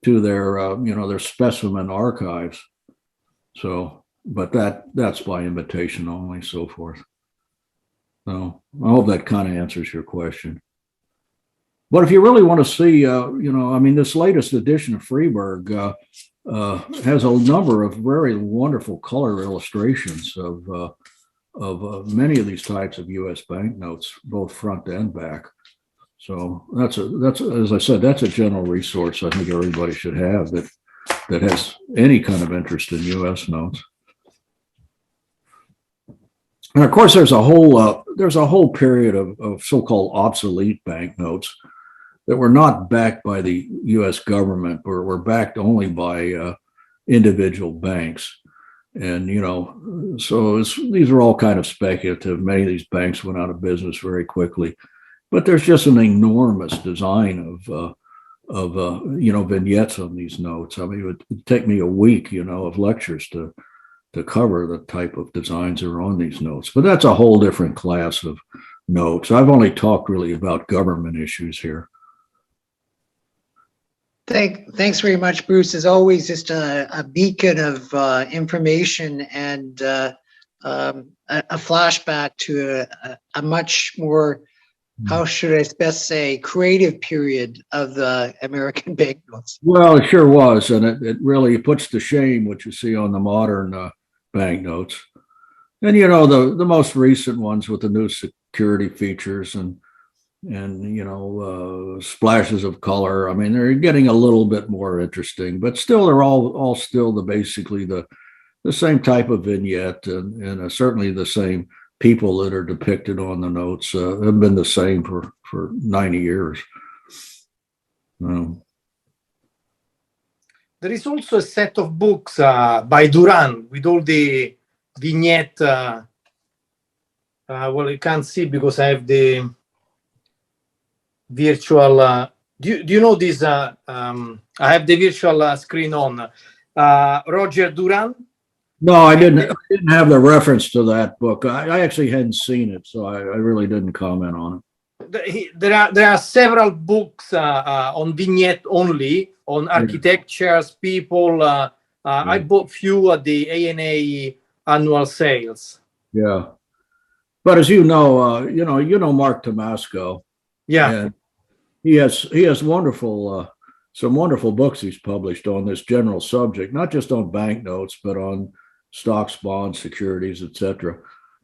to their, you know, their specimen archives. So, but that's by invitation only, so forth. So I hope that kind of answers your question. But if you really want to see, you know, I mean, this latest edition of Freeburg has a number of very wonderful color illustrations of many of these types of U.S. banknotes, both front and back. So that's as I said, that's a general resource I think everybody should have that that has any kind of interest in U.S. notes. And of course, there's a whole period of so-called obsolete banknotes that were not backed by the U.S. government, or were backed only by individual banks. And, so these are all kind of speculative. Many of these banks went out of business very quickly, but there's just an enormous design of vignettes on these notes. I mean, it would take me a week, of lectures to cover the type of designs that are on these notes. But that's a whole different class of notes. I've only talked really about government issues here. Thanks very much, Bruce. As always, just a beacon of information and a flashback to a much more, how should I best say, creative period of the American banknotes. Well, it sure was, and it really puts to shame what you see on the modern banknotes. And the most recent ones with the new security features and splashes of color. I mean, they're getting a little bit more interesting, but still, they're all still basically the same type of vignette, and certainly the same people that are depicted on the notes have been the same for 90 years. There is also a set of books by Duran with all the vignette. Well, you can't see because I have the virtual. Do you know this? I have the virtual screen on. Roger Duran. No, I didn't have the reference to that book. I actually hadn't seen it, so I really didn't comment on it. There are several books on vignette only, on architectures, people. I bought few at the ANA annual sales. Yeah, but as you know, Mark Tomasco. Yeah, and he has wonderful some wonderful books he's published on this general subject, not just on banknotes, but on stocks, bonds, securities, etc.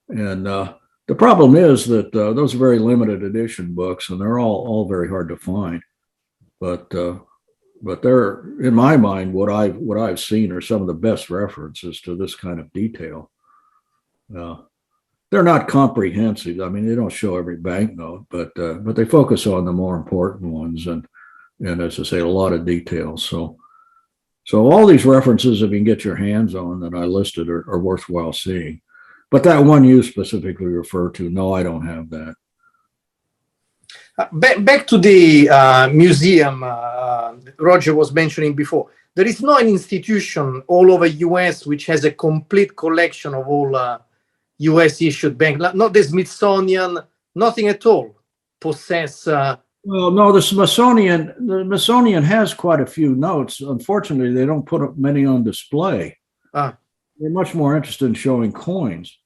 And the problem is that those are very limited edition books, and they're all very hard to find. But they're, in my mind, what I've seen are some of the best references to this kind of detail. They're not comprehensive. I mean, they don't show every banknote, but they focus on the more important ones, and as I say, a lot of details. So all these references, if you can get your hands on that I listed, are worthwhile seeing. But that one you specifically refer to, no, I don't have that. Back to the museum Roger was mentioning before. There is no an institution all over US which has a complete collection of all US issued bank, not the Smithsonian, nothing at all possess. Well, no, the Smithsonian has quite a few notes. Unfortunately, they don't put many on display. They're much more interested in showing coins.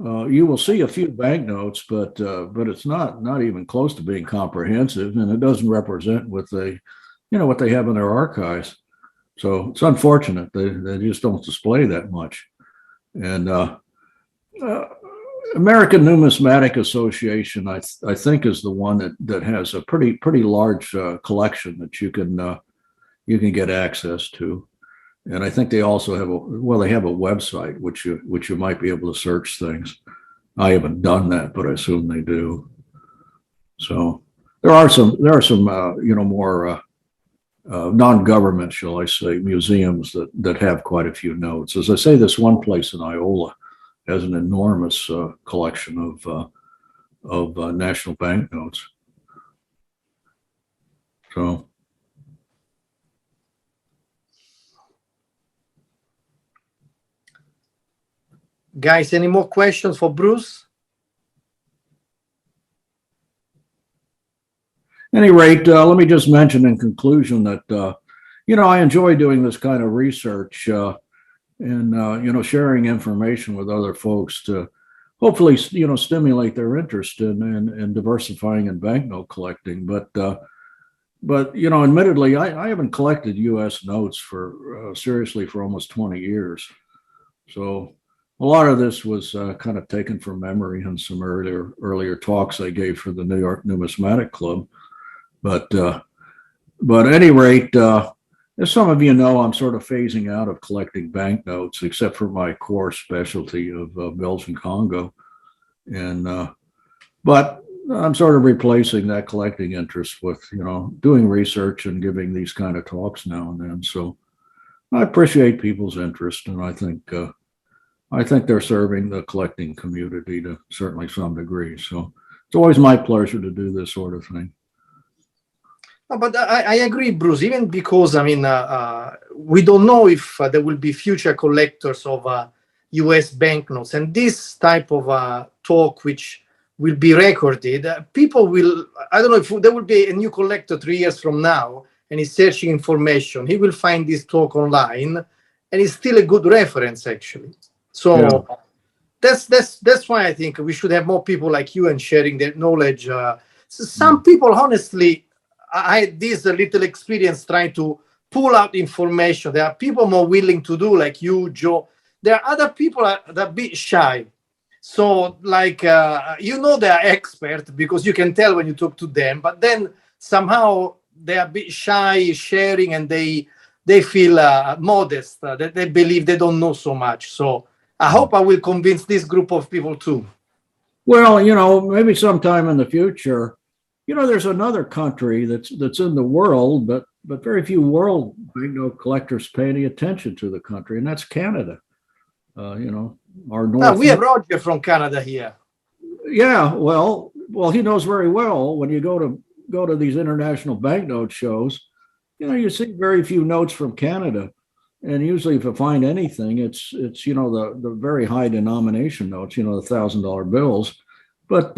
You will see a few banknotes, but it's not even close to being comprehensive, and it doesn't represent what they have in their archives. So it's unfortunate they just don't display that much. And American Numismatic Association, I think, is the one that has a pretty large collection that you can get access to. And I think they also have they have a website which you might be able to search things. I haven't done that, but I assume they do. So there are some more non-government, shall I say, museums that have quite a few notes. As I say, this one place in Iola has an enormous collection of national banknotes. So. Guys, any more questions for Bruce? At any rate, let me just mention in conclusion that, I enjoy doing this kind of research and, sharing information with other folks to hopefully, stimulate their interest in diversifying in banknote collecting. But admittedly, I haven't collected U.S. notes seriously for almost 20 years. So a lot of this was kind of taken from memory in some earlier talks I gave for the New York Numismatic Club. But at any rate, as some of you know, I'm sort of phasing out of collecting banknotes, except for my core specialty of Belgian Congo. And but I'm sort of replacing that collecting interest with, doing research and giving these kind of talks now and then. So I appreciate people's interest, and I think they're serving the collecting community to certainly some degree. So it's always my pleasure to do this sort of thing. But I agree, Bruce, even because, we don't know if there will be future collectors of US banknotes. And this type of talk, which will be recorded, people will, I don't know if there will be a new collector 3 years from now and he's searching information, he will find this talk online and it's still a good reference, actually. So that's why I think we should have more people like you and sharing their knowledge. Some people, honestly, I had this little experience trying to pull out information. There are people more willing to do, like you, Joe. There are other people that are a bit shy. So, like, they are expert because you can tell when you talk to them. But then somehow they are a bit shy sharing, and they feel modest. That they believe they don't know so much. So I hope I will convince this group of people too. Well, maybe sometime in the future. There's another country that's in the world, but very few world banknote collectors pay any attention to the country, and that's Canada. Our north. We have Roger from Canada here. Yeah, well, he knows very well. When you go to these international banknote shows, you see very few notes from Canada, and usually if you find anything, it's the very high denomination notes, the $1,000 bills. But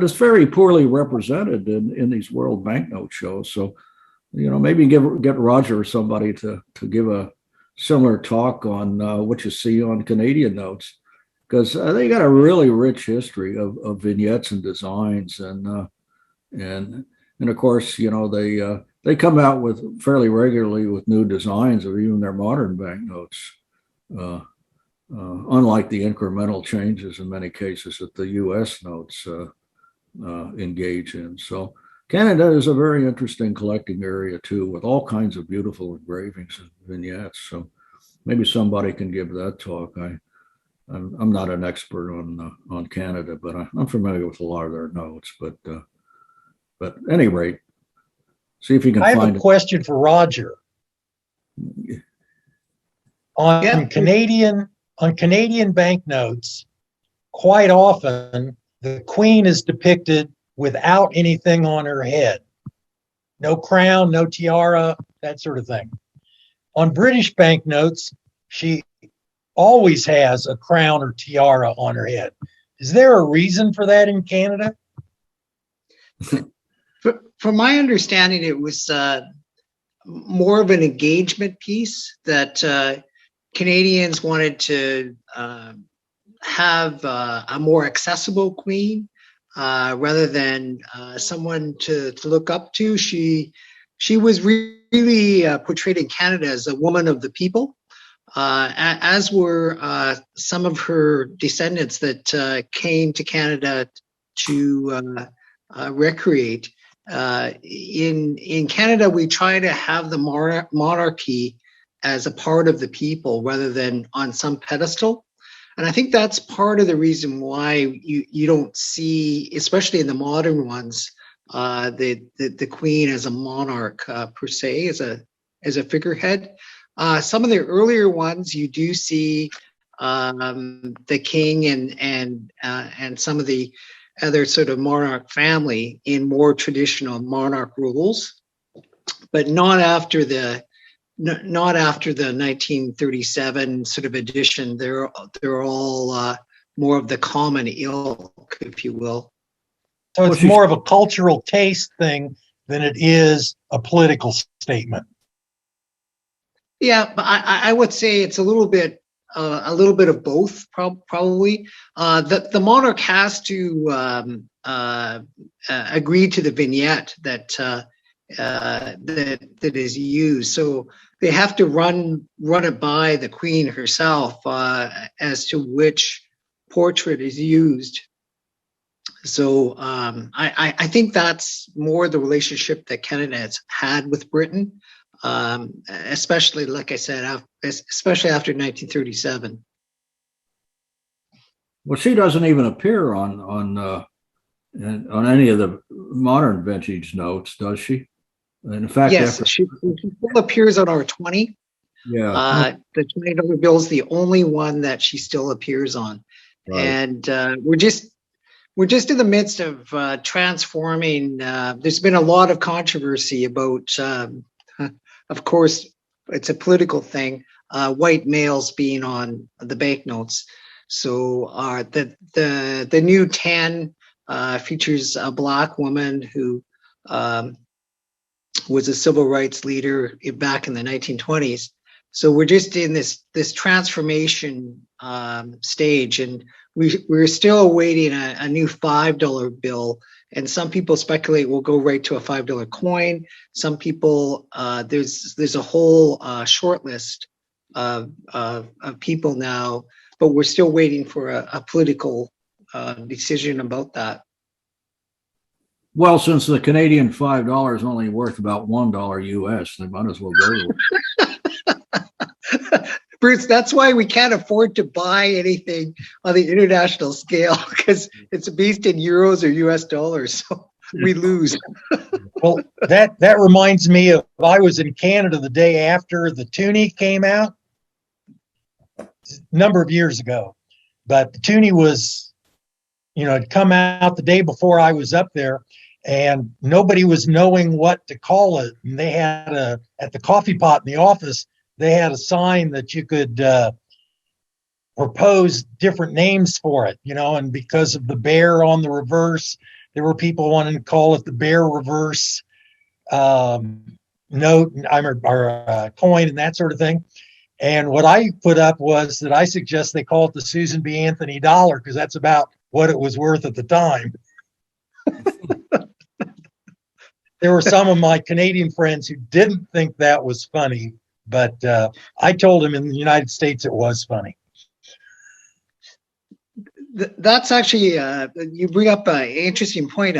it's very poorly represented in these world banknote shows. So, maybe get Roger or somebody to give a similar talk on what you see on Canadian notes, because they got a really rich history of vignettes and designs, and of course, they come out with fairly regularly with new designs of even their modern banknotes. Unlike the incremental changes in many cases that the U.S. notes engage in. So Canada is a very interesting collecting area too, with all kinds of beautiful engravings and vignettes. So maybe somebody can give that talk. I'm not an expert on Canada, but I'm familiar with a lot of their notes. But at any rate, see if you can find. I have a question for Roger. On Canadian banknotes, quite often the Queen is depicted without anything on her head. No crown, no tiara, that sort of thing. On British banknotes, she always has a crown or tiara on her head. Is there a reason for that in Canada? From my understanding, it was more of an engagement piece that Canadians wanted to have a more accessible queen rather than someone to look up to. She was really portrayed in Canada as a woman of the people, as were some of her descendants that came to Canada to recreate. In Canada, we try to have the monarchy as a part of the people rather than on some pedestal. And I think that's part of the reason why you don't see, especially in the modern ones, the queen as a monarch per se, as a figurehead. Some of the earlier ones, you do see the king and some of the other sort of monarch family in more traditional monarch rules, but not after the 1937 sort of edition. They're all more of the common ilk, if you will. So it's more of a cultural taste thing than it is a political statement. Yeah, but I would say it's a little bit of both, probably. The monarch has to agree to the vignette that is used. So they have to run it by the queen herself as to which portrait is used. So I think that's more the relationship that Canada has had with Britain. especially, like I said, especially after 1937. Well, she doesn't even appear on any of the modern vintage notes, does she? And in fact, Yes, she still appears on our 20. Yeah. The $20 bill is the only one that she still appears on. Right. And we're just in the midst of transforming. There's been a lot of controversy about, of course, it's a political thing, white males being on the banknotes. So the new 10 features a Black woman who was a civil rights leader back in the 1920s. So we're just in this transformation stage, and we're still awaiting a new $5 bill. And some people speculate we'll go right to a $5 coin. Some people, there's a whole short list of people now, but we're still waiting for a political decision about that. Well, since the Canadian $5 is only worth about $1 US, they might as well go to it. Bruce, that's why we can't afford to buy anything on the international scale, because it's based in euros or US dollars. So we lose. Well, that reminds me of, I was in Canada the day after the toonie came out, a number of years ago. But the toonie was, had come out the day before I was up there, and nobody was knowing what to call it. And they had at the coffee pot in the office, they had a sign that you could propose different names for it, and because of the bear on the reverse, there were people wanting to call it the bear reverse note or coin and that sort of thing. And what I put up was that I suggest they call it the Susan B. Anthony dollar, because that's about what it was worth at the time. There were some of my Canadian friends who didn't think that was funny, but I told them in the United States it was funny. That's actually, you bring up an interesting point.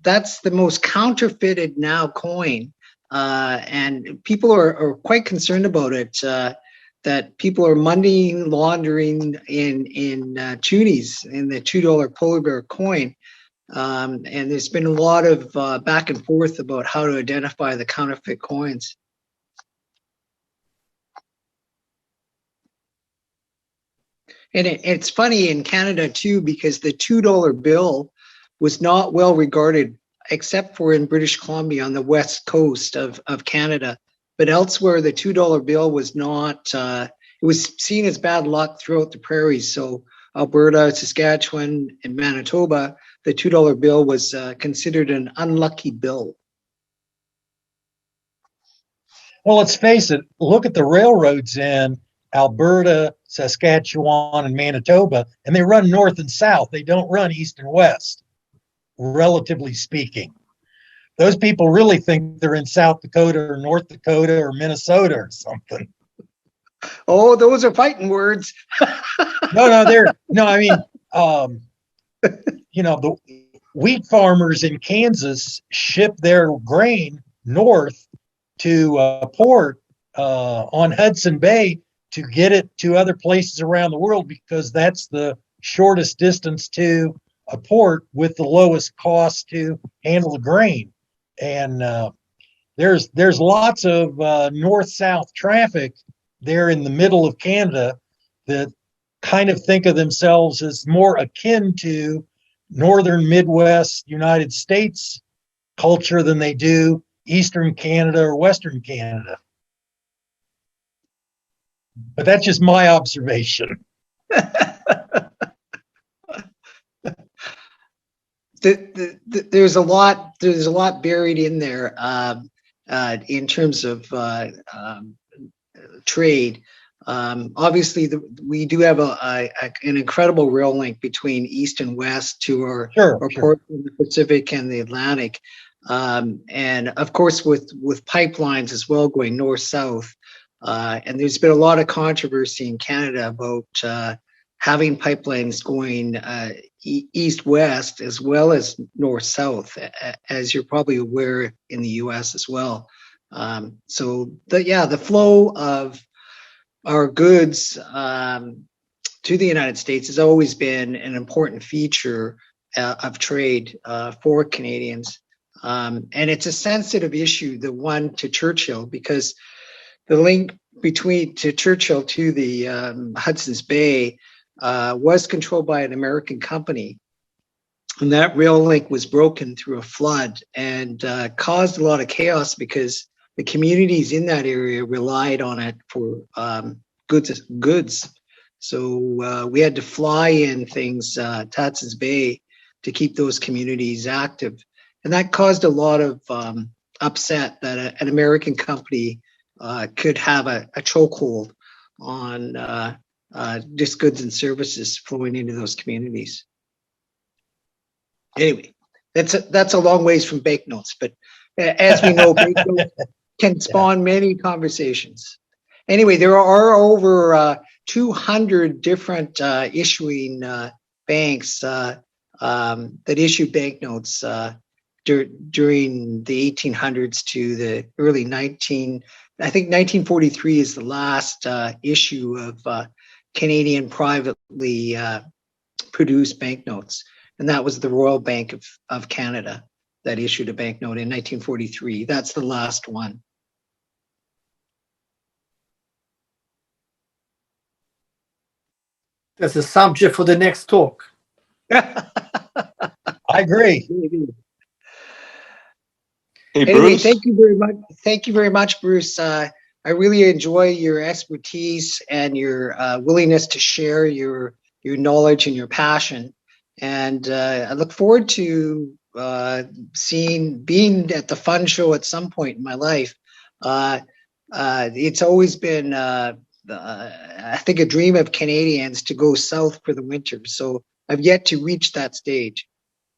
That's the most counterfeited now coin. And people are quite concerned about it, that people are money laundering in toonies, in the $2 polar bear coin. And there's been a lot of back and forth about how to identify the counterfeit coins. And it's funny in Canada too, because the $2 bill was not well regarded, except for in British Columbia on the west coast of Canada. But elsewhere, the $2 bill was not, it was seen as bad luck throughout the prairies. So Alberta, Saskatchewan, and Manitoba, the $2 bill was considered an unlucky bill. Well, let's face it, look at the railroads in Alberta, Saskatchewan, and Manitoba, and they run north and south. They don't run east and west, relatively speaking. Those people really think they're in South Dakota or North Dakota or Minnesota or something. Oh, those are fighting words. The wheat farmers in Kansas ship their grain north to a port on Hudson Bay to get it to other places around the world, because that's the shortest distance to a port with the lowest cost to handle the grain. And there's lots of north-south traffic there in the middle of Canada that kind of think of themselves as more akin to northern Midwest United States culture than they do Eastern Canada or Western Canada. But that's just my observation. There's a lot buried in there in terms of trade. Obviously, we do have an incredible rail link between east and west to our ports in the Pacific and the Atlantic, and of course with pipelines as well going north south. And there's been a lot of controversy in Canada about having pipelines going east-west as well as north-south, as you're probably aware in the U.S. as well. So the flow of our goods to the United States has always been an important feature of trade for Canadians. And it's a sensitive issue, the one to Churchill, because the link to Churchill to the Hudson's Bay was controlled by an American company. And that rail link was broken through a flood and caused a lot of chaos because the communities in that area relied on it for goods. So we had to fly in things to Hudson's Bay to keep those communities active. And that caused a lot of upset that an American company could have a chokehold on just goods and services flowing into those communities. Anyway, that's a long ways from banknotes, but as we know, banknotes can spawn many conversations. Anyway, there are over 200 different issuing banks that issue banknotes during the 1800s to the early 1943 is the last issue of Canadian privately produced banknotes. And that was the Royal Bank of Canada that issued a banknote in 1943. That's the last one. That's a subject for the next talk. I agree. Hey, Anyway, Bruce. thank you very much. Thank you very much, Bruce. I really enjoy your expertise and your willingness to share your knowledge and your passion. And I look forward to being at the fun show at some point in my life. It's always been, I think, a dream of Canadians to go south for the winter. So I've yet to reach that stage.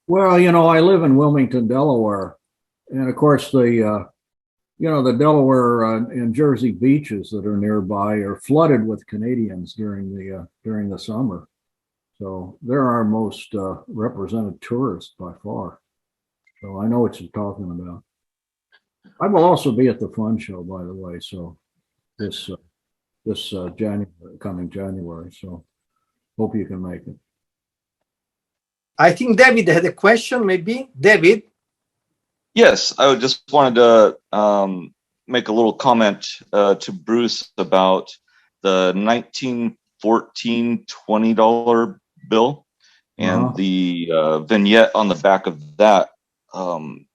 Well, I live in Wilmington, Delaware, and of course the Delaware and Jersey beaches that are nearby are flooded with Canadians during the summer. So they're our most represented tourists by far. So I know what you're talking about. I will also be at the Fun Show, by the way. So this coming January. So hope you can make it. I think David had a question, maybe. David? Yes, I just wanted to make a little comment to Bruce about the 1914 $20 bill and the vignette on the back of that. And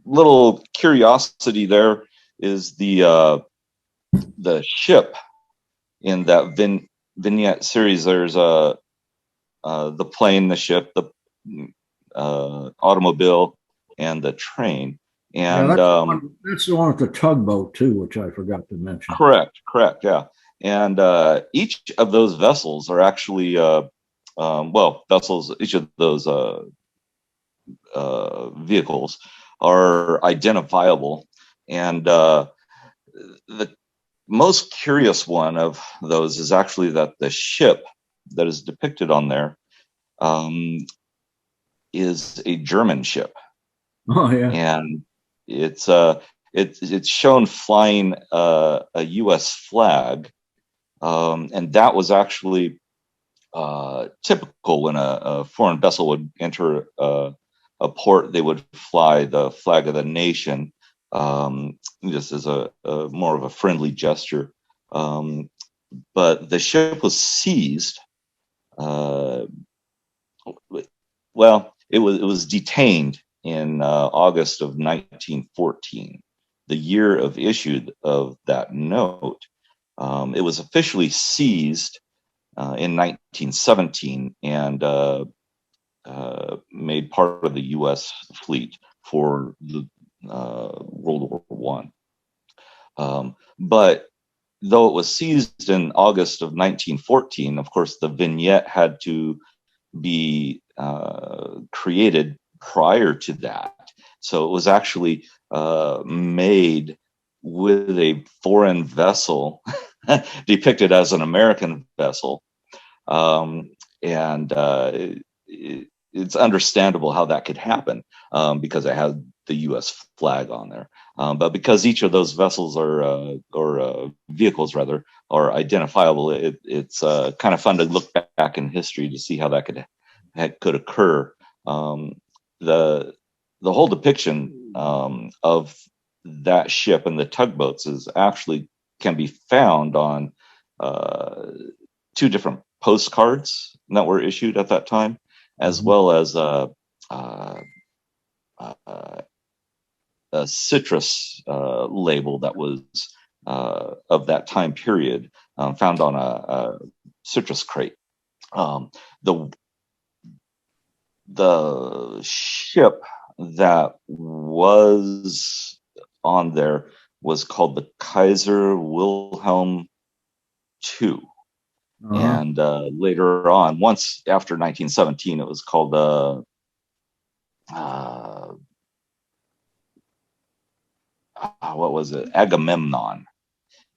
little curiosity there is the ship in that vignette series. There's the plane, the ship, the automobile, and the train. And that's the one with the tugboat too, which I forgot to mention. Correct, yeah. And each of those vessels are actually vessels. Each of those vehicles are identifiable, and the most curious one of those is actually that the ship that is depicted on there is a German ship. Oh yeah, and it's shown flying a U.S. flag, and that was actually typical when a foreign vessel would enter a port. They would fly the flag of the nation, just as a more of a friendly gesture. But the ship was seized. It was detained in August of 1914, the year of issue of that note. It was officially seized in 1917 and made part of the U.S. fleet for the World War I. But though it was seized in August of 1914, of course, the vignette had to be created prior to that. So it was actually made with a foreign vessel depicted as an American vessel. And it's understandable how that could happen because it had the U.S. flag on there. But because each of those vessels or vehicles rather are identifiable, it's kind of fun to look back in history to see how that could occur. The whole depiction of that ship and the tugboats is actually can be found on 2 different postcards that were issued at that time, as well as a citrus label that was of that time period, found on a citrus crate. The ship that was on there was called the Kaiser Wilhelm II. And later on, once after 1917, it was called what was it? Agamemnon.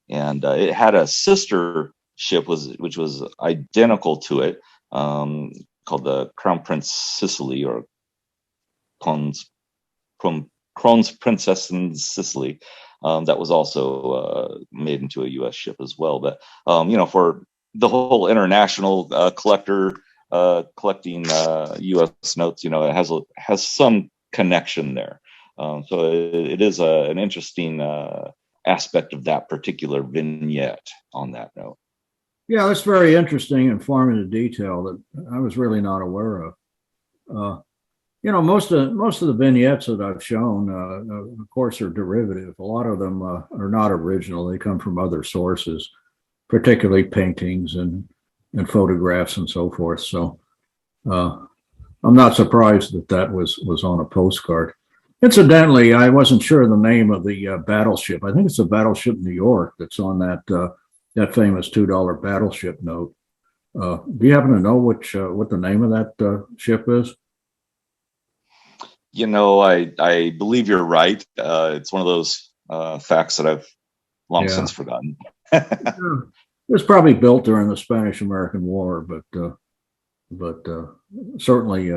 And it had a sister ship which was identical to it, called the Crown Prince Sicily, or Crown's Princess in Sicily, that was also made into a U.S. ship as well. But for the whole international collector collecting U.S. notes, it has some connection there. So it is an interesting aspect of that particular vignette on that note. Yeah, that's very interesting, informative detail that I was really not aware of. Most of the vignettes that I've shown, of course, are derivative. A lot of them are not original. They come from other sources, particularly paintings and photographs and so forth. So I'm not surprised that was on a postcard. Incidentally, I wasn't sure of the name of the battleship. I think it's a battleship New York that's on that famous $2 battleship note. Do you happen to know what the name of that ship is? I believe you're right. It's one of those facts that I've long since forgotten. It was probably built during the Spanish-American War, but certainly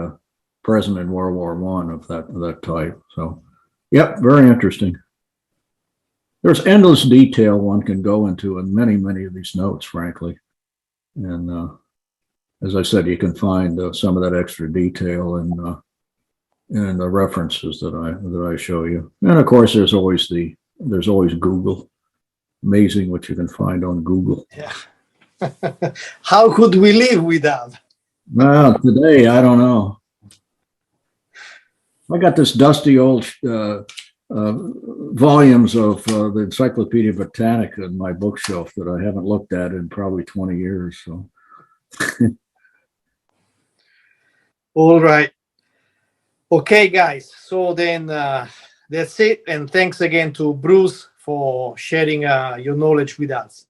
present in World War I of that type. So, yep, very interesting. There's endless detail one can go into in many of these notes, frankly. And as I said, you can find some of that extra detail in the references that I show you. And of course, there's always Google. Amazing what you can find on Google. Yeah. How could we live without? Well, today, I don't know. I got this dusty old volumes of the Encyclopedia Britannica in my bookshelf that I haven't looked at in probably 20 years. So, all right. Okay, guys. So then that's it. And thanks again to Bruce for sharing your knowledge with us.